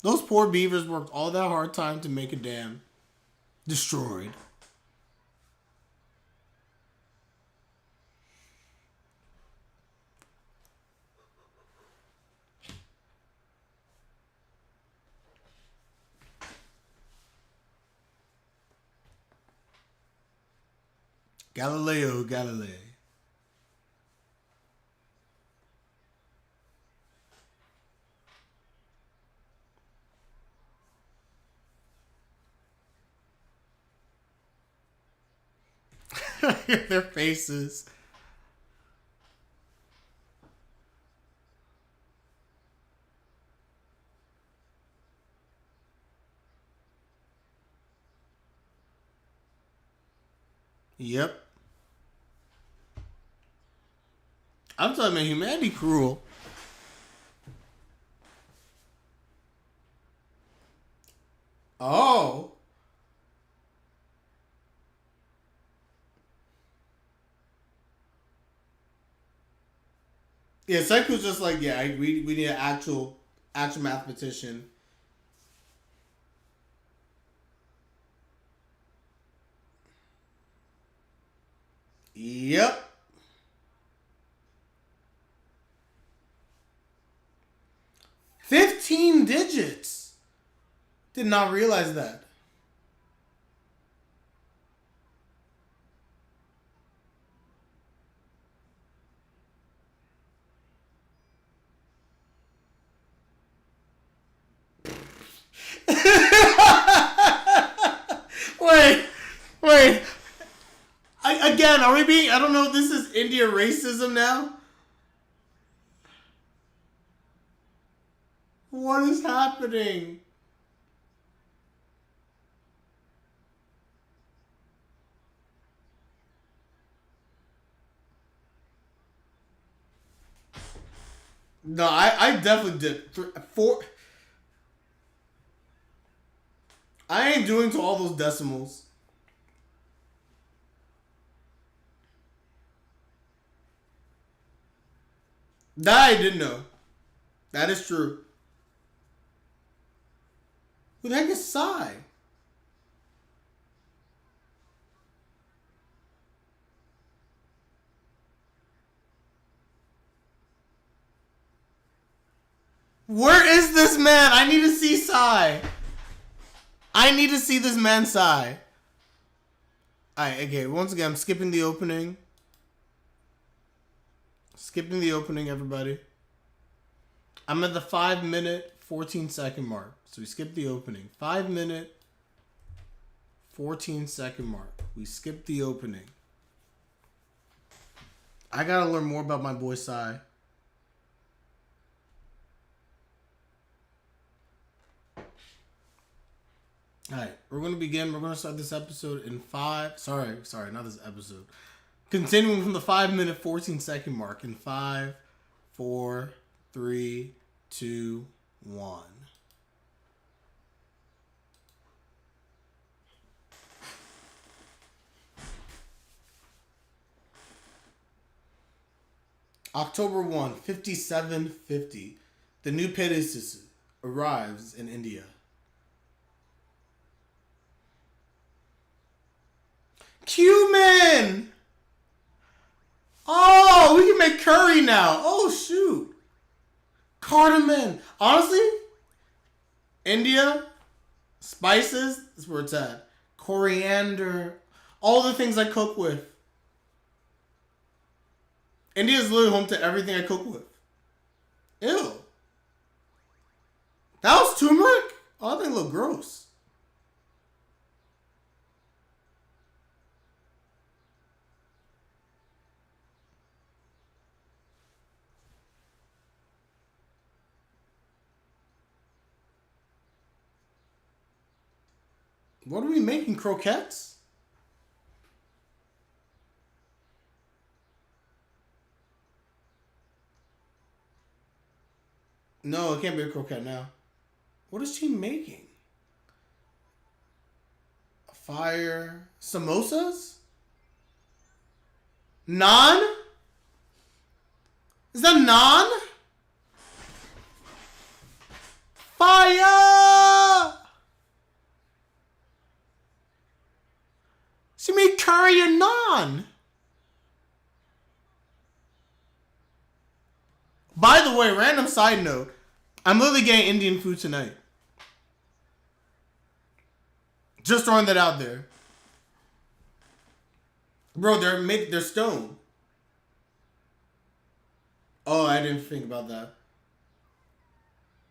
Those poor beavers worked all that hard time to make a dam. Destroyed. Galileo Galilei. Their faces. Yep. I'm telling you, humanity cruel. Oh. Yeah, Senku's just like, yeah, we need an actual mathematician. Yep. 15 digits. Did not realize that. Wait, wait. Again, are we being? I don't know if this is India racism now. What is happening? No, I definitely did. Four. I ain't doing to all those decimals. That I didn't know. That is true. Who the heck is Psy? Where is this man? I need to see Psy. I need to see this man Psy. Alright, okay, once again, I'm skipping the opening. Skipping the opening, everybody. I'm at the 5-minute, 14-second mark. So we skip the opening. 5-minute, 14-second mark. We skip the opening. I gotta learn more about my boy Psy. Alright, we're gonna begin. We're gonna start this episode in 5. Sorry, not this episode. Continuing from the 5-minute, 14-second mark in 5, 4, 3, 2, 1. October 1, 5750. The new Pegasus arrives in India. Cumin! Oh, we can make curry now. Oh, shoot. Cardamom. Honestly, India, spices, is where it's at. Coriander, all the things I cook with. India is literally home to everything I cook with. Ew. That was turmeric? Oh, that thing looked gross. What are we making? Croquettes? No, it can't be a croquette now. What is she making? Fire. Samosas? Naan? Is that naan? Fire! She made curry and naan. By the way, random side note. I'm literally getting Indian food tonight. Just throwing that out there. Bro, they're stone. Oh, I didn't think about that.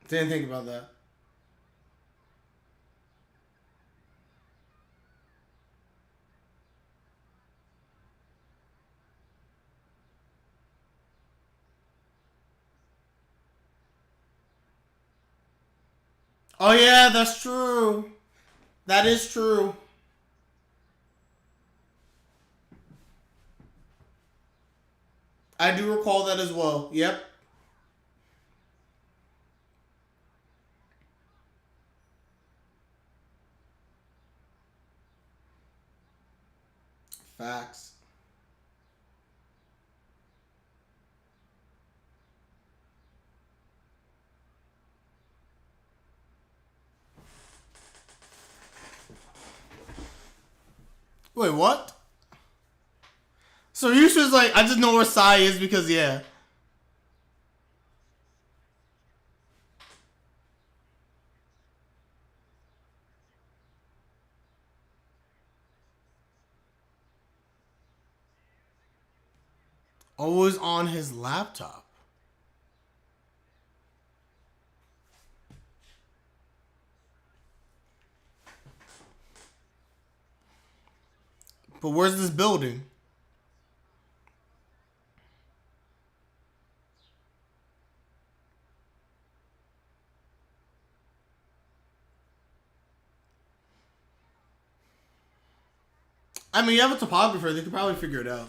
Didn't think about that. Oh yeah, that's true. That is true. I do recall that as well. Yep. Facts. Wait, what? So Yusha's like, I just know where Sai is because, yeah. Always on his laptop. But where's this building? I mean, you have a topographer. They could probably figure it out.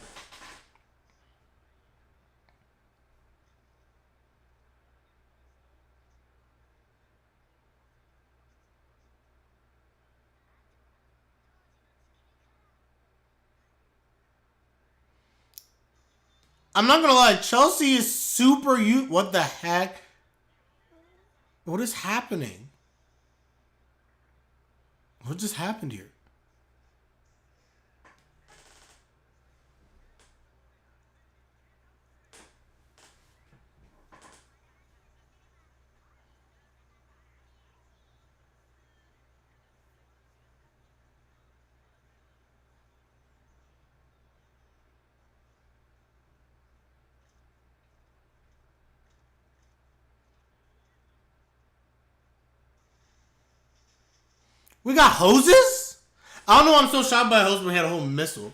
I'm not gonna lie. Chelsea is super. What the heck? What is happening? What just happened here? We got hoses? I don't know why I'm so shocked by a hose when we had a whole missile.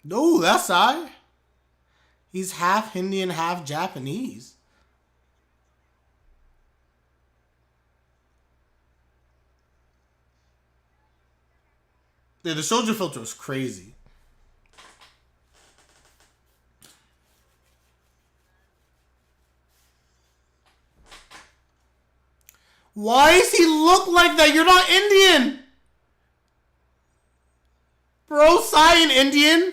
No, that's I. He's half Indian, half Japanese. Yeah, the soldier filter was crazy. Why does he look like that? You're not Indian. Bro, Cyan Indian.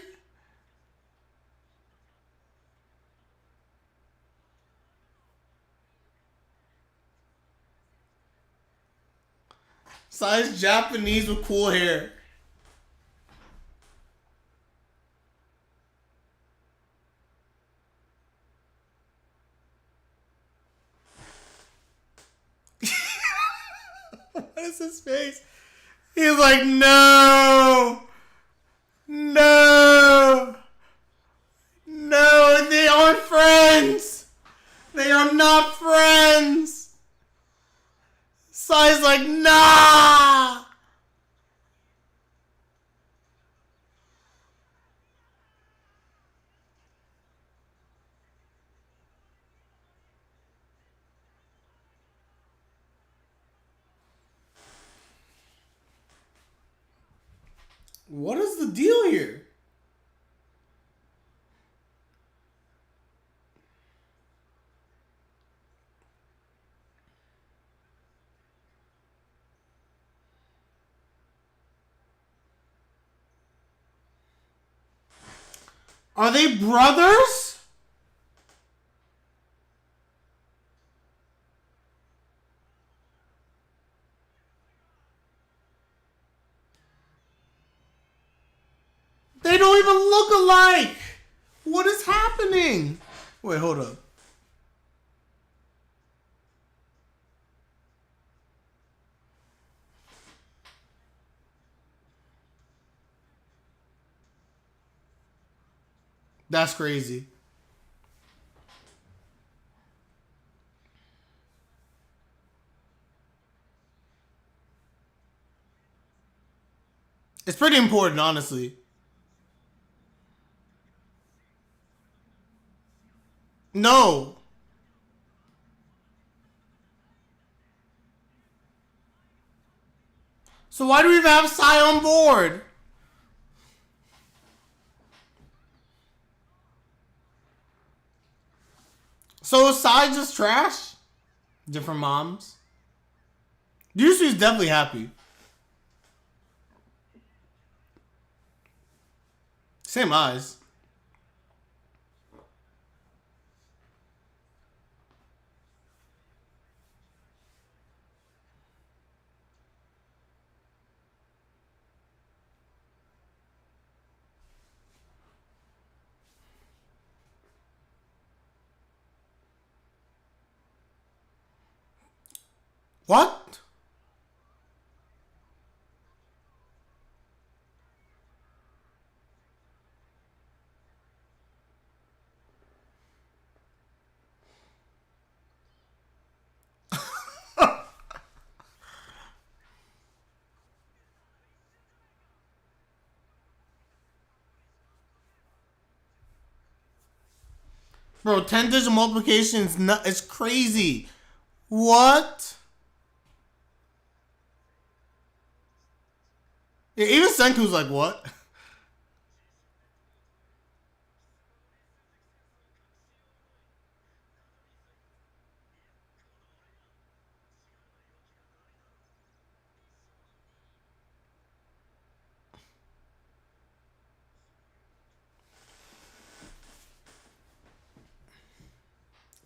Cyan's Japanese with cool hair. What is his face? He's like, no. No. No, they aren't friends. They are not friends. Sai's like, nah. What is the deal here? Are they brothers? They don't even look alike. What is happening? Wait, hold up. That's crazy. It's pretty important, honestly. No. So why do we even have Sai on board? So is Sai just trash? Different moms? Yusu's definitely happy. Same eyes. What? Bro, 10-digit multiplication is not. It's crazy. What? Yeah, even Senku's like, what?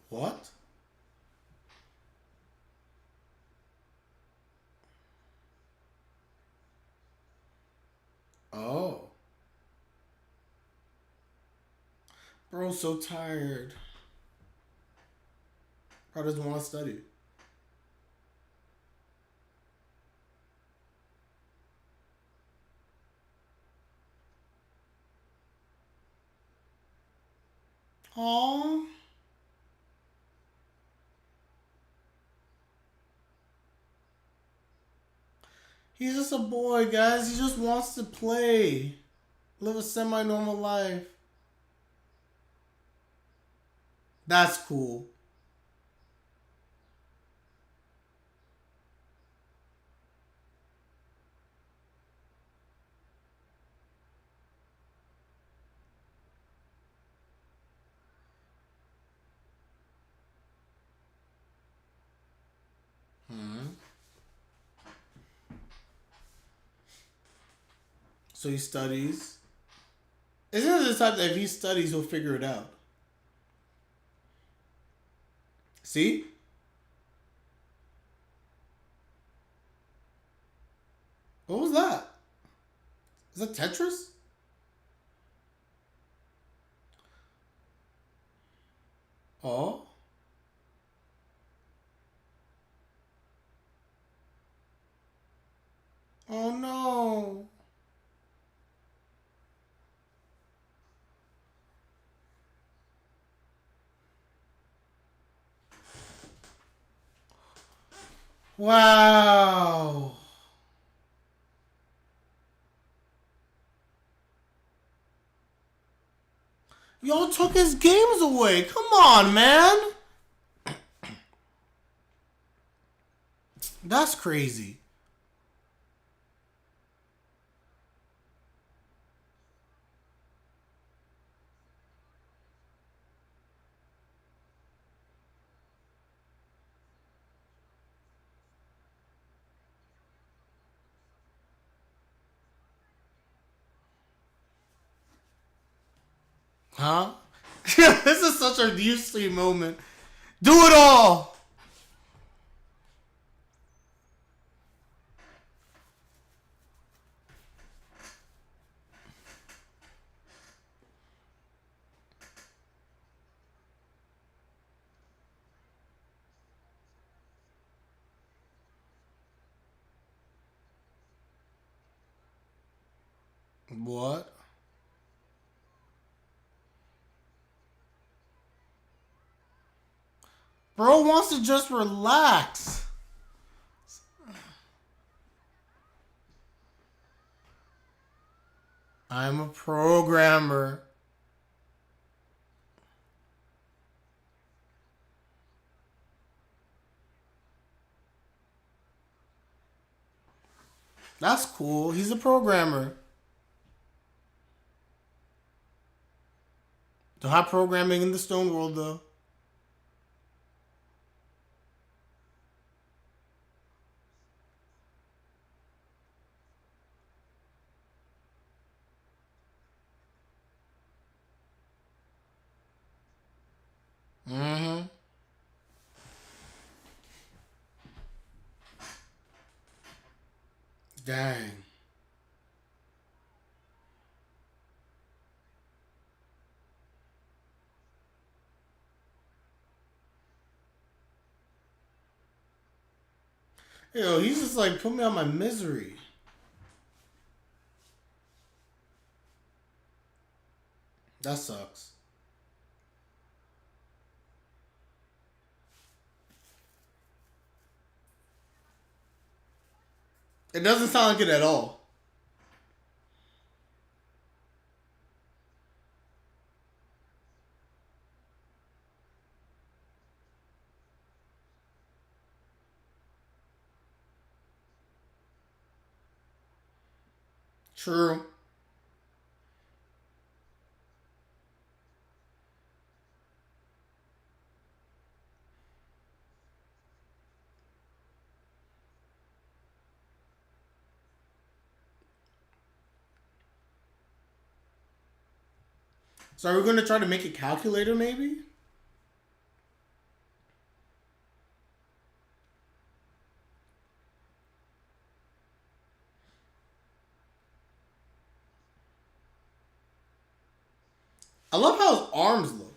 What? Oh. Bro, so tired. Bro doesn't want to study. Aww. He's just a boy, guys. He just wants to play. Live a semi-normal life. That's cool. Hmm. So he studies. Isn't it the type that if he studies, he'll figure it out? See? What was that? Is that Tetris? Oh. Oh no. Wow. Y'all took his games away. Come on, man. That's crazy. Huh? This is such a useless moment. Do it all. What? Bro wants to just relax. I'm a programmer. That's cool. He's a programmer. Don't have programming in the stone world though. Mm-hmm. Dang. Yo, he's just like, put me on my misery. That sucks. It doesn't sound like it at all. True. So are we going to try to make a calculator, maybe? I love how his arms look.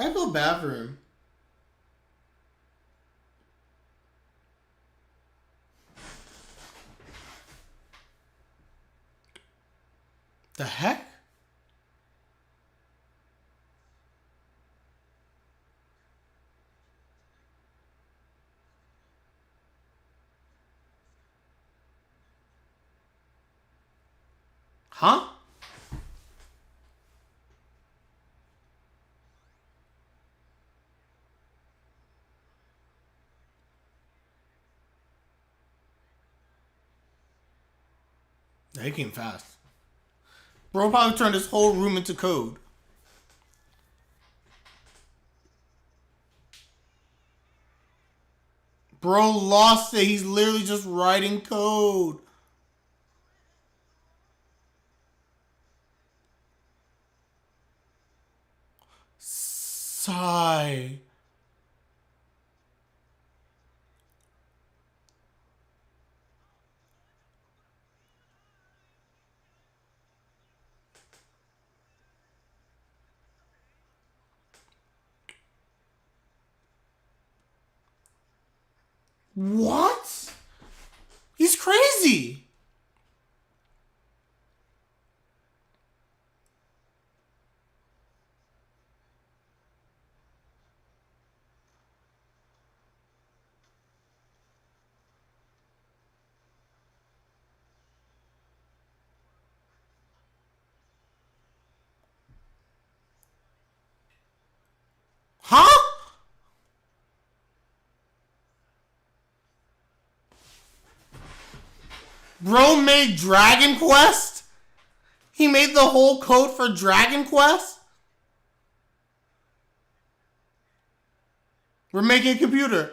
I feel bad for him. The heck? Huh? Yeah, he came fast. Bro probably turned his whole room into code. Bro lost it. He's literally just writing code. Sigh. What? He's crazy. Huh? Bro made Dragon Quest? He made the whole code for Dragon Quest? We're making a computer.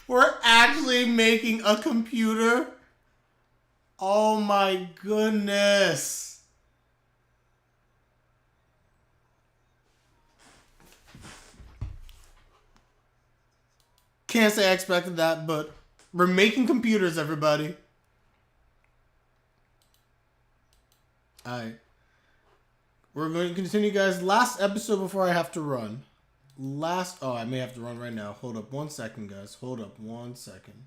We're actually making a computer? Oh my goodness. Can't say I expected that, but we're making computers, everybody. Alright. We're going to continue, guys. Last episode before I have to run. I may have to run right now. Hold up 1 second, guys. Hold up 1 second.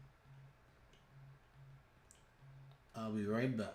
I'll be right back.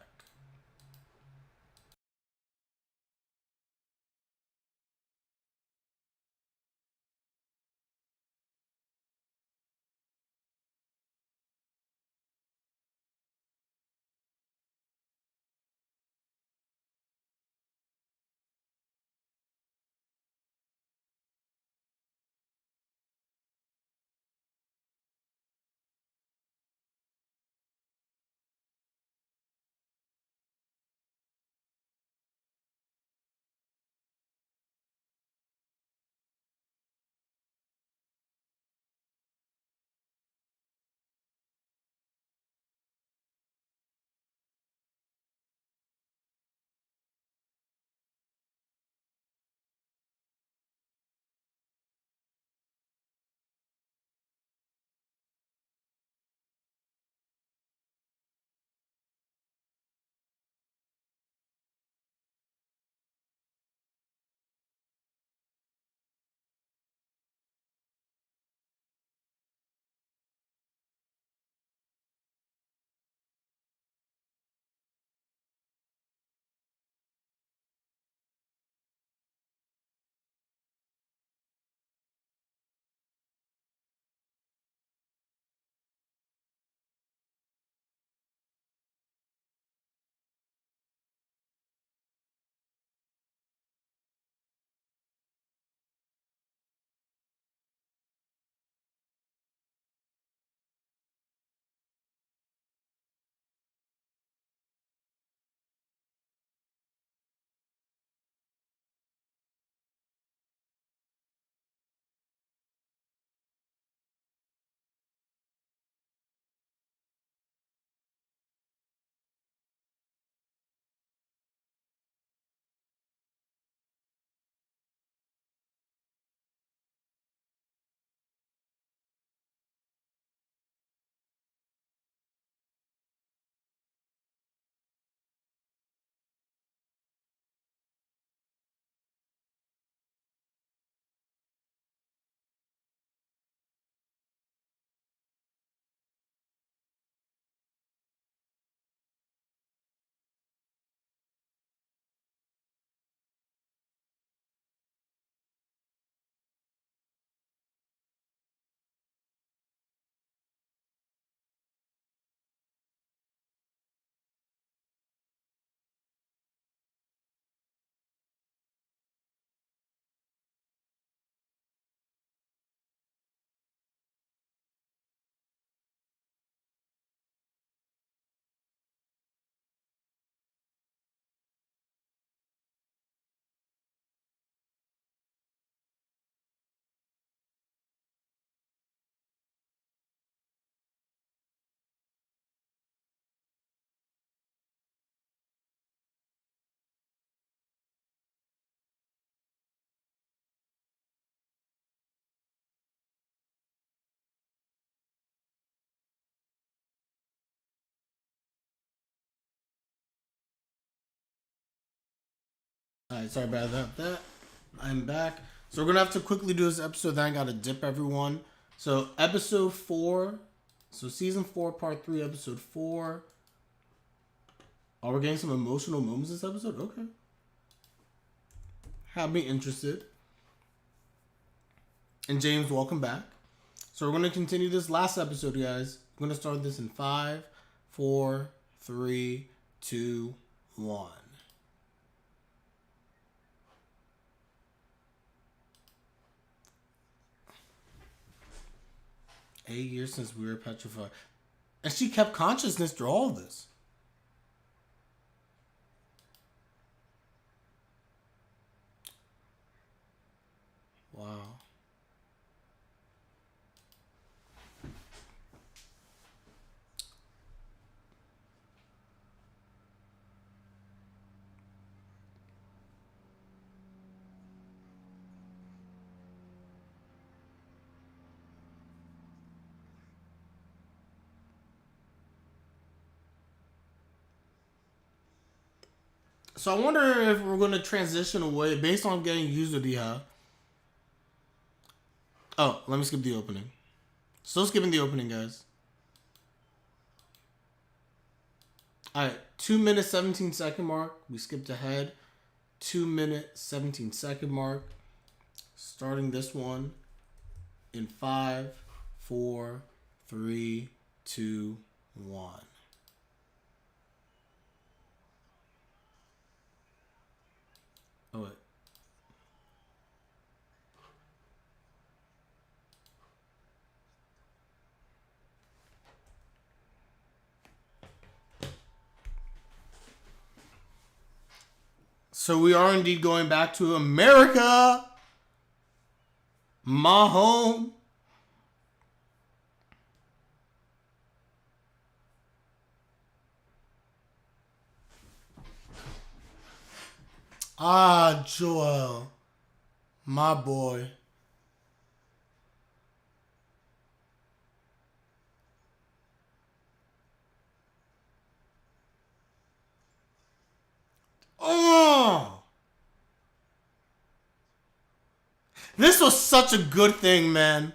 Alright, sorry about that. I'm back. So we're gonna have to quickly do this episode, then I gotta dip everyone. So episode 4. So season 4, part 3, episode 4. Oh, we're getting some emotional moments this episode? Okay. Have me interested. And James, welcome back. So we're gonna continue this last episode, guys. I'm gonna start this in 5, 4, 3, 2, 1. 8 years since we were petrified. And she kept consciousness through all of this. Wow. So I wonder if we're going to transition away based on getting used to the. Oh, let me skip the opening. Still skipping the opening, guys. Alright, 2 minute 17-second mark. We skipped ahead. 2 minute 17-second mark. Starting this one in 5, 4, 3, 2, 1. Oh, wait. So we are indeed going back to America. My home. Ah, Joel. My boy. Oh! This was such a good thing, man.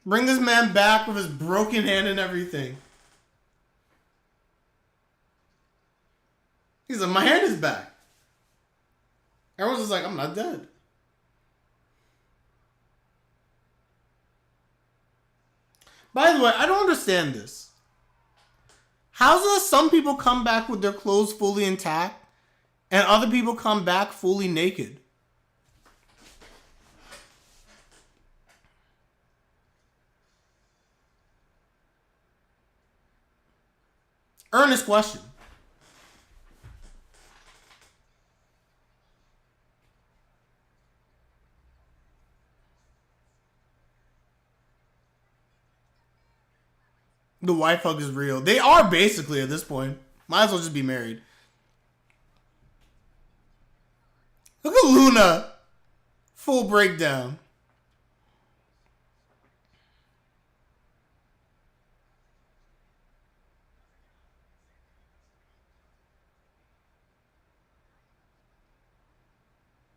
Bring this man back with his broken hand and everything. He's like, my hand is back. Everyone's just like, I'm not dead. By the way, I don't understand this. How does some people come back with their clothes fully intact and other people come back fully naked? Earnest question. The wife hug is real. They are basically at this point. Might as well just be married. Look at Luna. Full breakdown.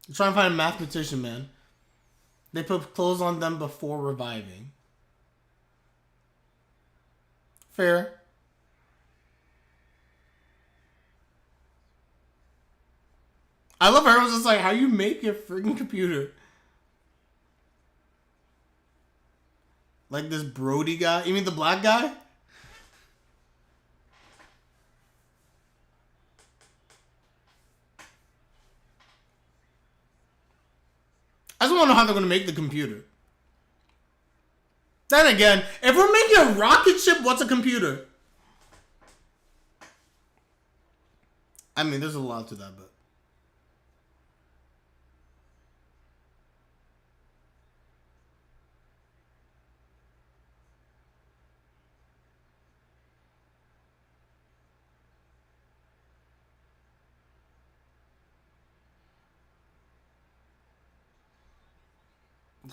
I'm trying to find a mathematician, man. They put clothes on them before reviving. Fair. I love her. I was just like, how you make your freaking computer? Like this Brody guy? You mean the black guy? I just want to know how they're going to make the computer. Then again, if we're making a rocket ship, what's a computer? I mean, there's a lot to that, but...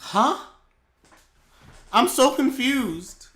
Huh? I'm so confused.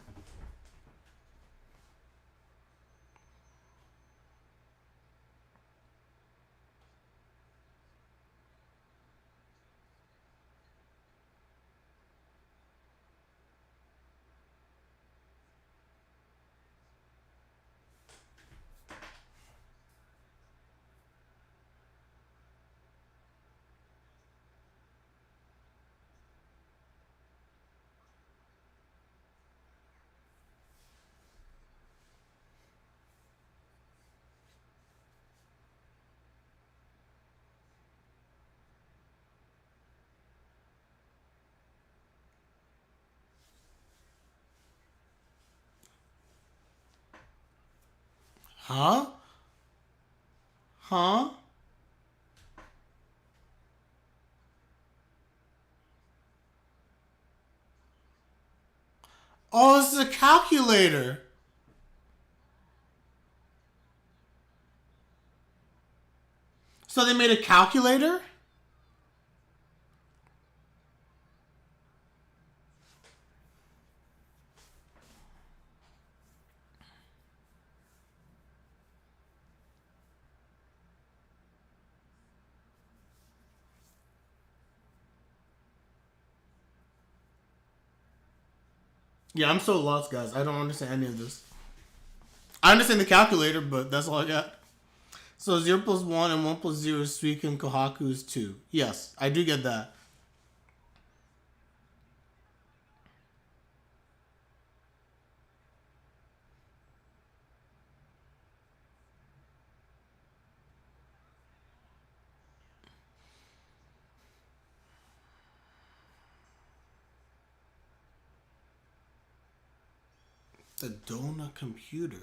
Huh? Huh? Oh, this is a calculator. So they made a calculator? Yeah, I'm so lost, guys. I don't understand any of this. I understand the calculator, but that's all I got. So 0 plus 1 and 1 plus 0 is 3 and Kohaku is 2. Yes, I do get that. The donut computer.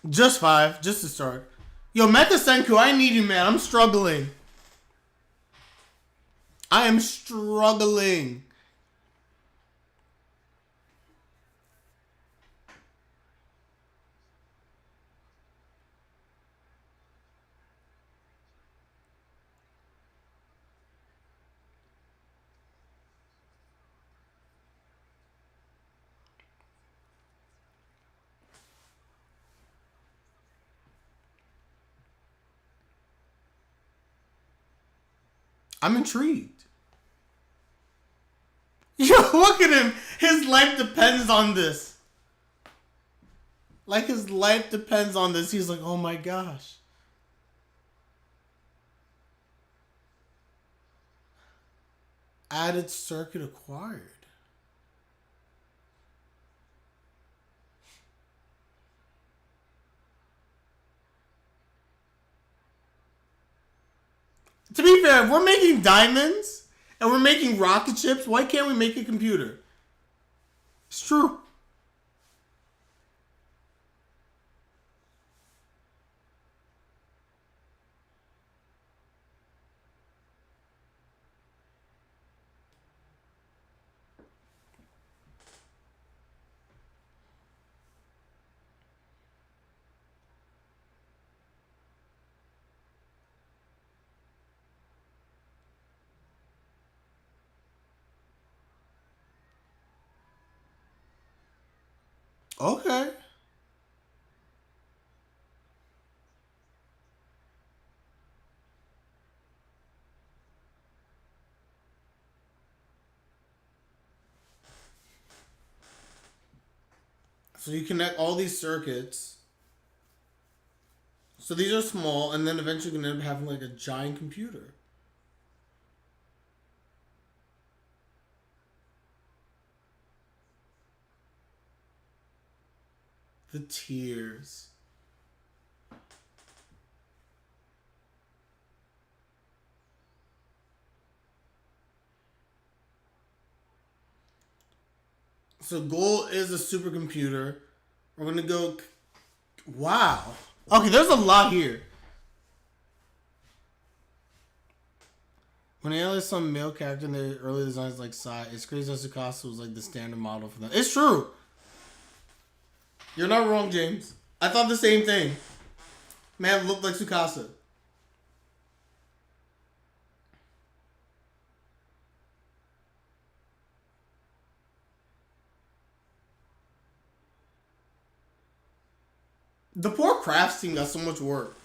Just 5, just to start. Yo, Mecha Senku, I need you, man. I'm struggling. I am struggling. I'm intrigued. Yo, look at him. His life depends on this. Like his life depends on this. He's like, oh my gosh. Added circuit acquired. To be fair, if we're making diamonds and we're making rocket ships, why can't we make a computer? It's true. Okay. So you connect all these circuits. So these are small, and then eventually you're going to end up having like a giant computer. The tears. So gold is a supercomputer. We're going to go... Wow. Okay, there's a lot here. When they added some male character in the early designs like Sai, it's crazy that Tsukasa was like the standard model for them. It's true. You're not wrong, James. I thought the same thing. Man looked like Tsukasa. The poor crafts team got so much work.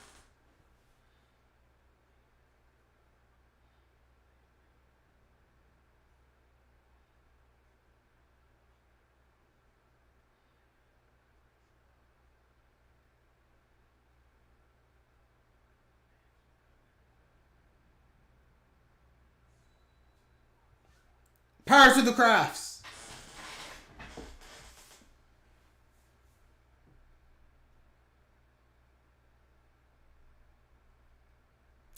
Power to the crafts.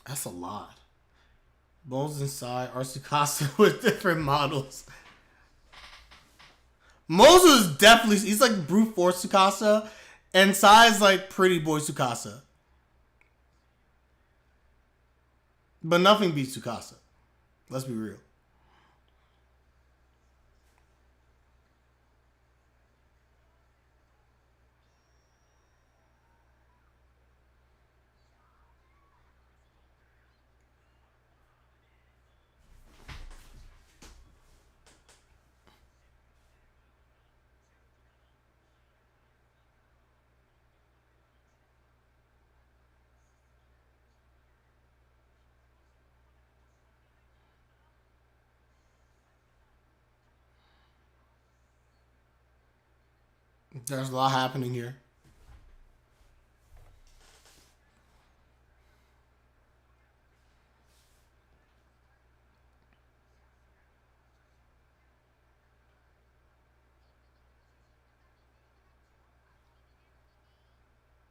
That's a lot. Bones inside are Tsukasa with different models. Mozu is definitely, he's like brute force Tsukasa, and Sai's like pretty boy Tsukasa. But nothing beats Tsukasa. Let's be real. There's a lot happening here.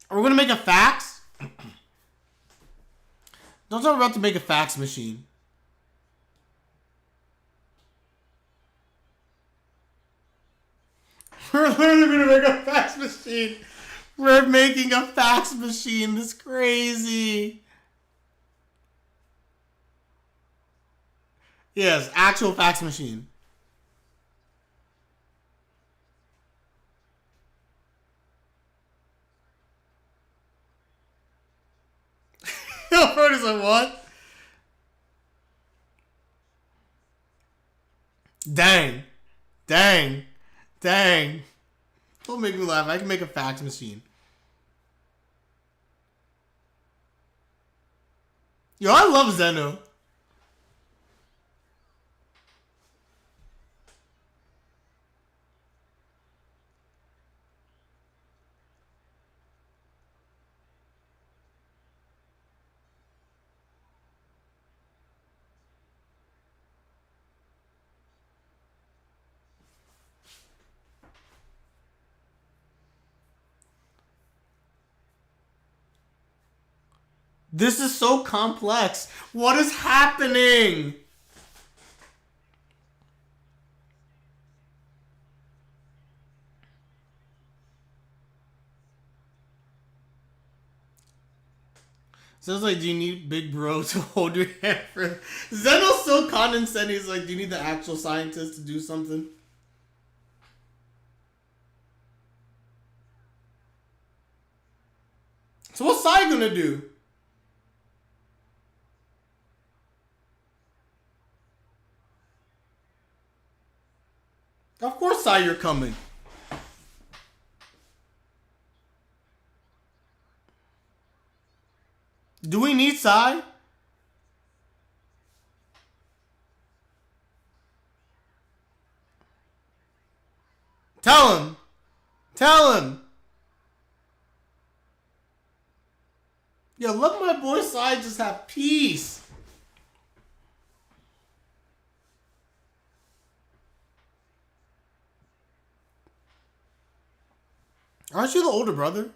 Are we gonna make a fax? Don't talk about to make a fax machine. We're literally gonna make a fax machine. We're making a fax machine. That's crazy. Yes, actual fax machine. Alfredo's like, what? Dang. Dang. Dang. Don't make me laugh. I can make a fax machine. Yo, I love Zeno. This is so complex. What is happening? Sounds like, do you need Big Bro to hold your hand for... Zeno's so condescending. He's like, do you need the actual scientist to do something? So what's Sai gonna do? Of course, Sai, you're coming. Do we need Sai? Tell him. Tell him. Yo, let my boy Sai just have peace. Aren't you the older brother?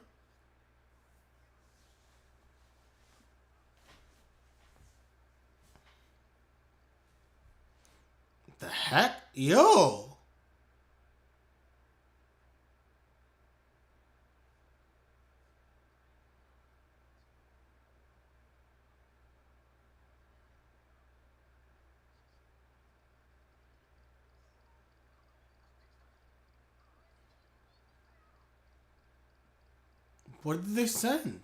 The heck? Yo. What did they send?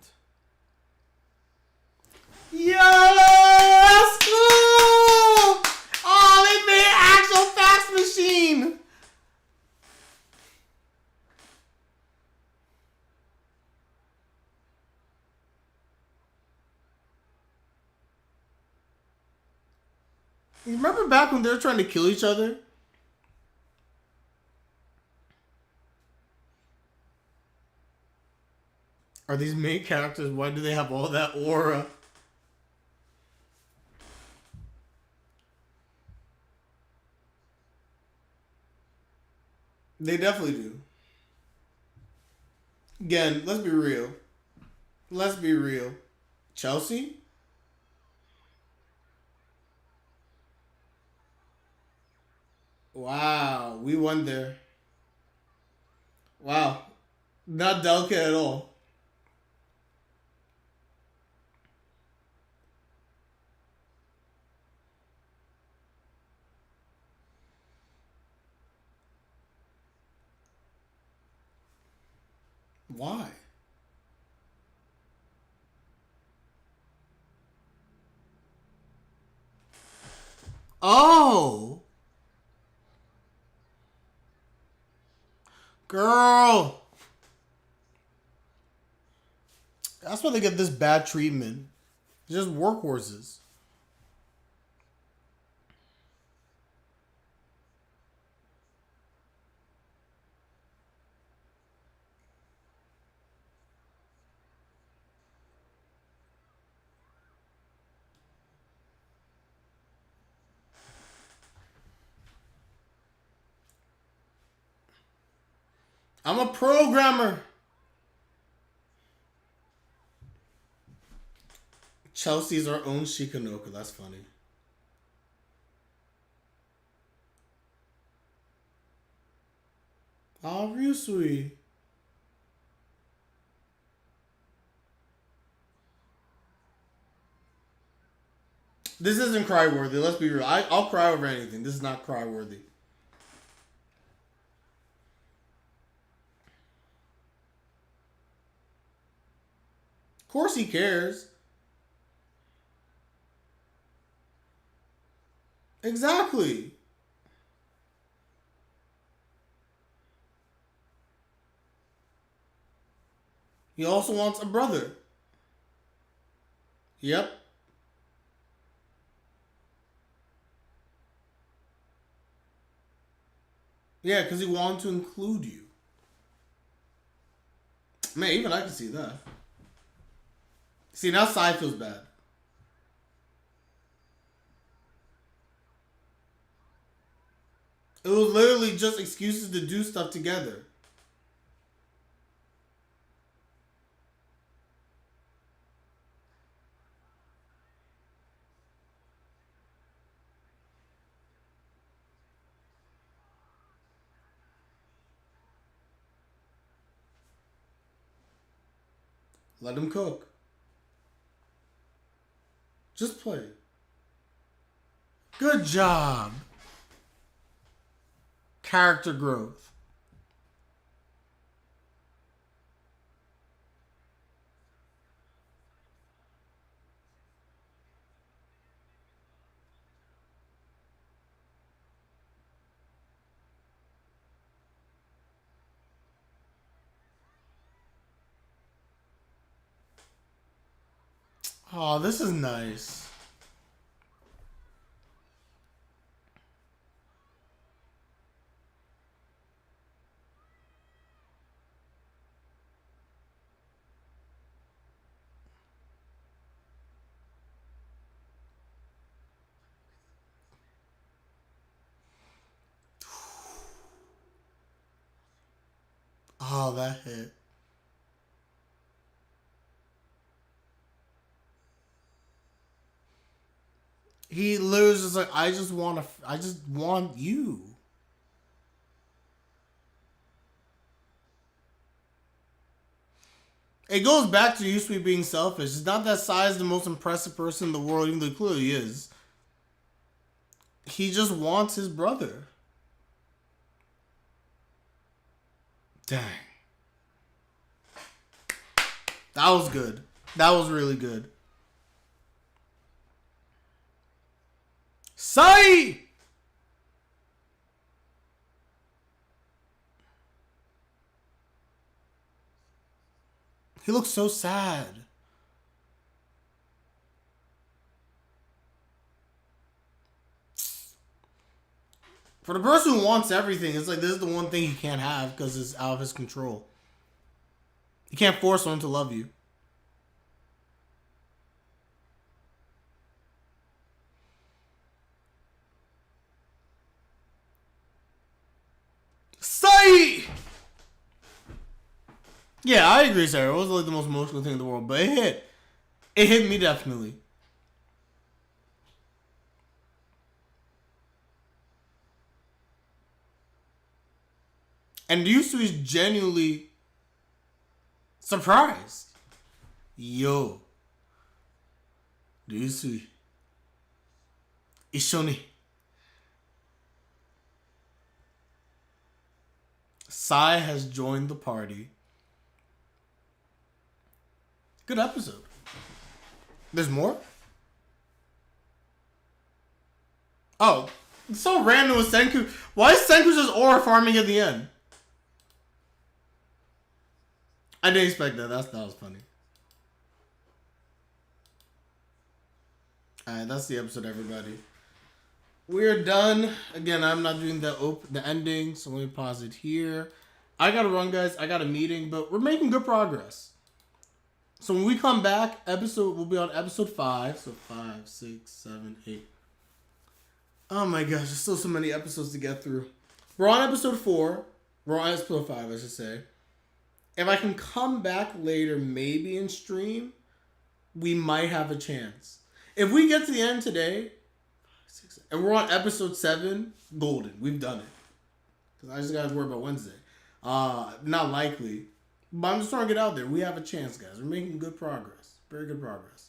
Yo, that's cool! Oh, they made an actual fax machine! You remember back when they were trying to kill each other? Are these main characters? Why do they have all that aura? They definitely do. Again, let's be real. Let's be real. Chelsea? Wow, we won there. Wow. Not delicate at all. Why? Oh! Girl! That's why they get this bad treatment. They're just workhorses. I'm a programmer. Chelsea's our own Shikanoka. That's funny. Oh, real sweet. This isn't cry worthy. Let's be real. I'll cry over anything. This is not cry worthy. Of course he cares. Exactly. He also wants a brother. Yep. Yeah, because he wanted to include you. Man, even I can see that. See, now Sai feels bad. It was literally just excuses to do stuff together. Let him cook. Just play. Good job. Character growth. Oh, this is nice. Oh, that hit. He literally just like, I just want you. It goes back to Yusui being selfish. It's not that Sai is the most impressive person in the world, even though he clearly is. He just wants his brother. Dang. That was good. That was really good. Sai! He looks so sad. For the person who wants everything, it's like this is the one thing he can't have because it's out of his control. You can't force someone to love you. Say! Yeah, I agree, Sarah. It was like the most emotional thing in the world, but it hit. It hit me definitely. And Yusu is genuinely surprised. Yo. Yusu. Ishoni. Sai has joined the party. Good episode. There's more? Oh. It's so random with Senku. Why is Senku just aura farming at the end? I didn't expect that. That was funny. Alright, that's the episode, everybody. We're done. Again, I'm not doing the ending, so let me pause it here. I gotta run, guys. I got a meeting, but we're making good progress. So when we come back, we'll be on episode 5. So 5, 6, 7, 8. Oh my gosh, there's still so many episodes to get through. We're on episode 4. We're on episode 5, I should say. If I can come back later, maybe in stream, we might have a chance. If we get to the end today, and we're on episode 7, golden. We've done it. Because I just got to worry about Wednesday. Not likely. But I'm just trying to get out there. We have a chance, guys. We're making good progress. Very good progress.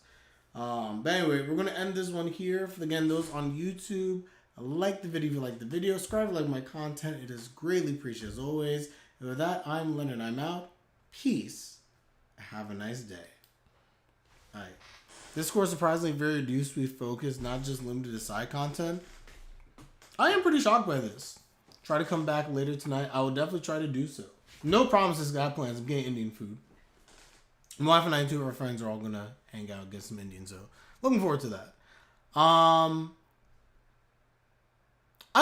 But anyway, we're going to end this one here. For, again, those on YouTube, like the video if you like the video. Subscribe if you like my content. It is greatly appreciated as always. And with that, I'm Leonard. I'm out. Peace. Have a nice day. All right. This course surprisingly very reduced, focused, not just limited to side content. I am pretty shocked by this. Try to come back later tonight. I will definitely try to do so. No promises, got plans. I'm getting Indian food. My wife and I and 2 of our friends are all gonna hang out and get some Indian, so looking forward to that. I'm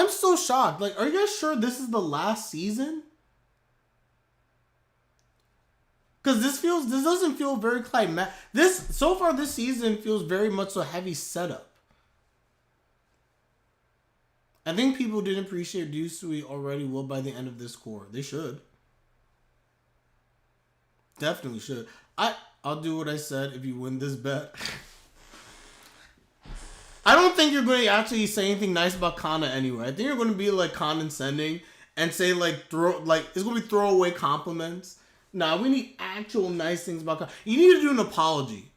so shocked. Like, are you guys sure this is the last season? Because this doesn't feel very climatic. So far this season feels very much a heavy setup. I think people didn't appreciate Ryusui already will by the end of this core. They should. Definitely should. I'll do what I said if you win this bet. I don't think you're going to actually say anything nice about Kana anyway. I think you're going to be like condescending and say it's going to be throwaway compliments. Nah, we need actual nice things about Kana. You need to do an apology.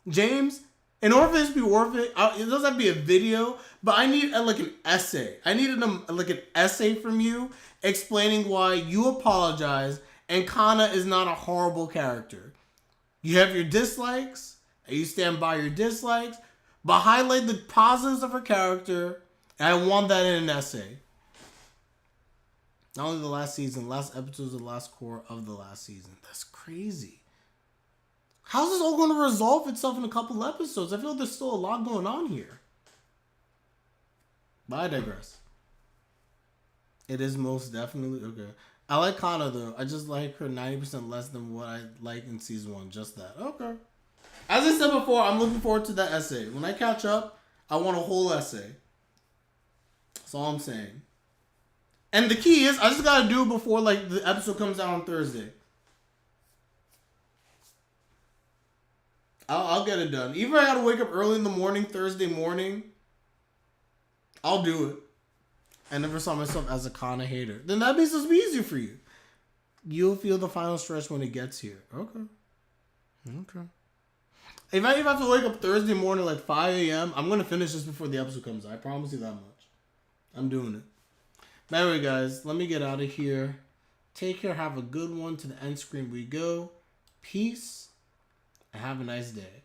James, in order for this to be worth it, it doesn't have to be a video, but I need an essay. I need an essay from you explaining why you apologize and Kana is not a horrible character. You have your dislikes, and you stand by your dislikes, but highlight the positives of her character, and I want that in an essay. Not only the last season, last episodes of the last core of the last season. That's crazy. How's this all going to resolve itself in a couple episodes? I feel like there's still a lot going on here. But I digress. It is most definitely okay. I like Kana though. I just like her 90% less than what I like in season 1. Just that. Okay. As I said before, I'm looking forward to that essay. When I catch up, I want a whole essay. That's all I'm saying. And the key is, I just gotta do it before the episode comes out on Thursday. I'll get it done. Even if I gotta wake up early in the morning, Thursday morning, I'll do it. I never saw myself as a Kana hater. Then that means it'll be easier for you. You'll feel the final stretch when it gets here. Okay. If I have to wake up Thursday morning 5 a.m., I'm going to finish this before the episode comes out. I promise you that much. I'm doing it. But anyway, guys, let me get out of here. Take care. Have a good one. To the end screen we go. Peace and have a nice day.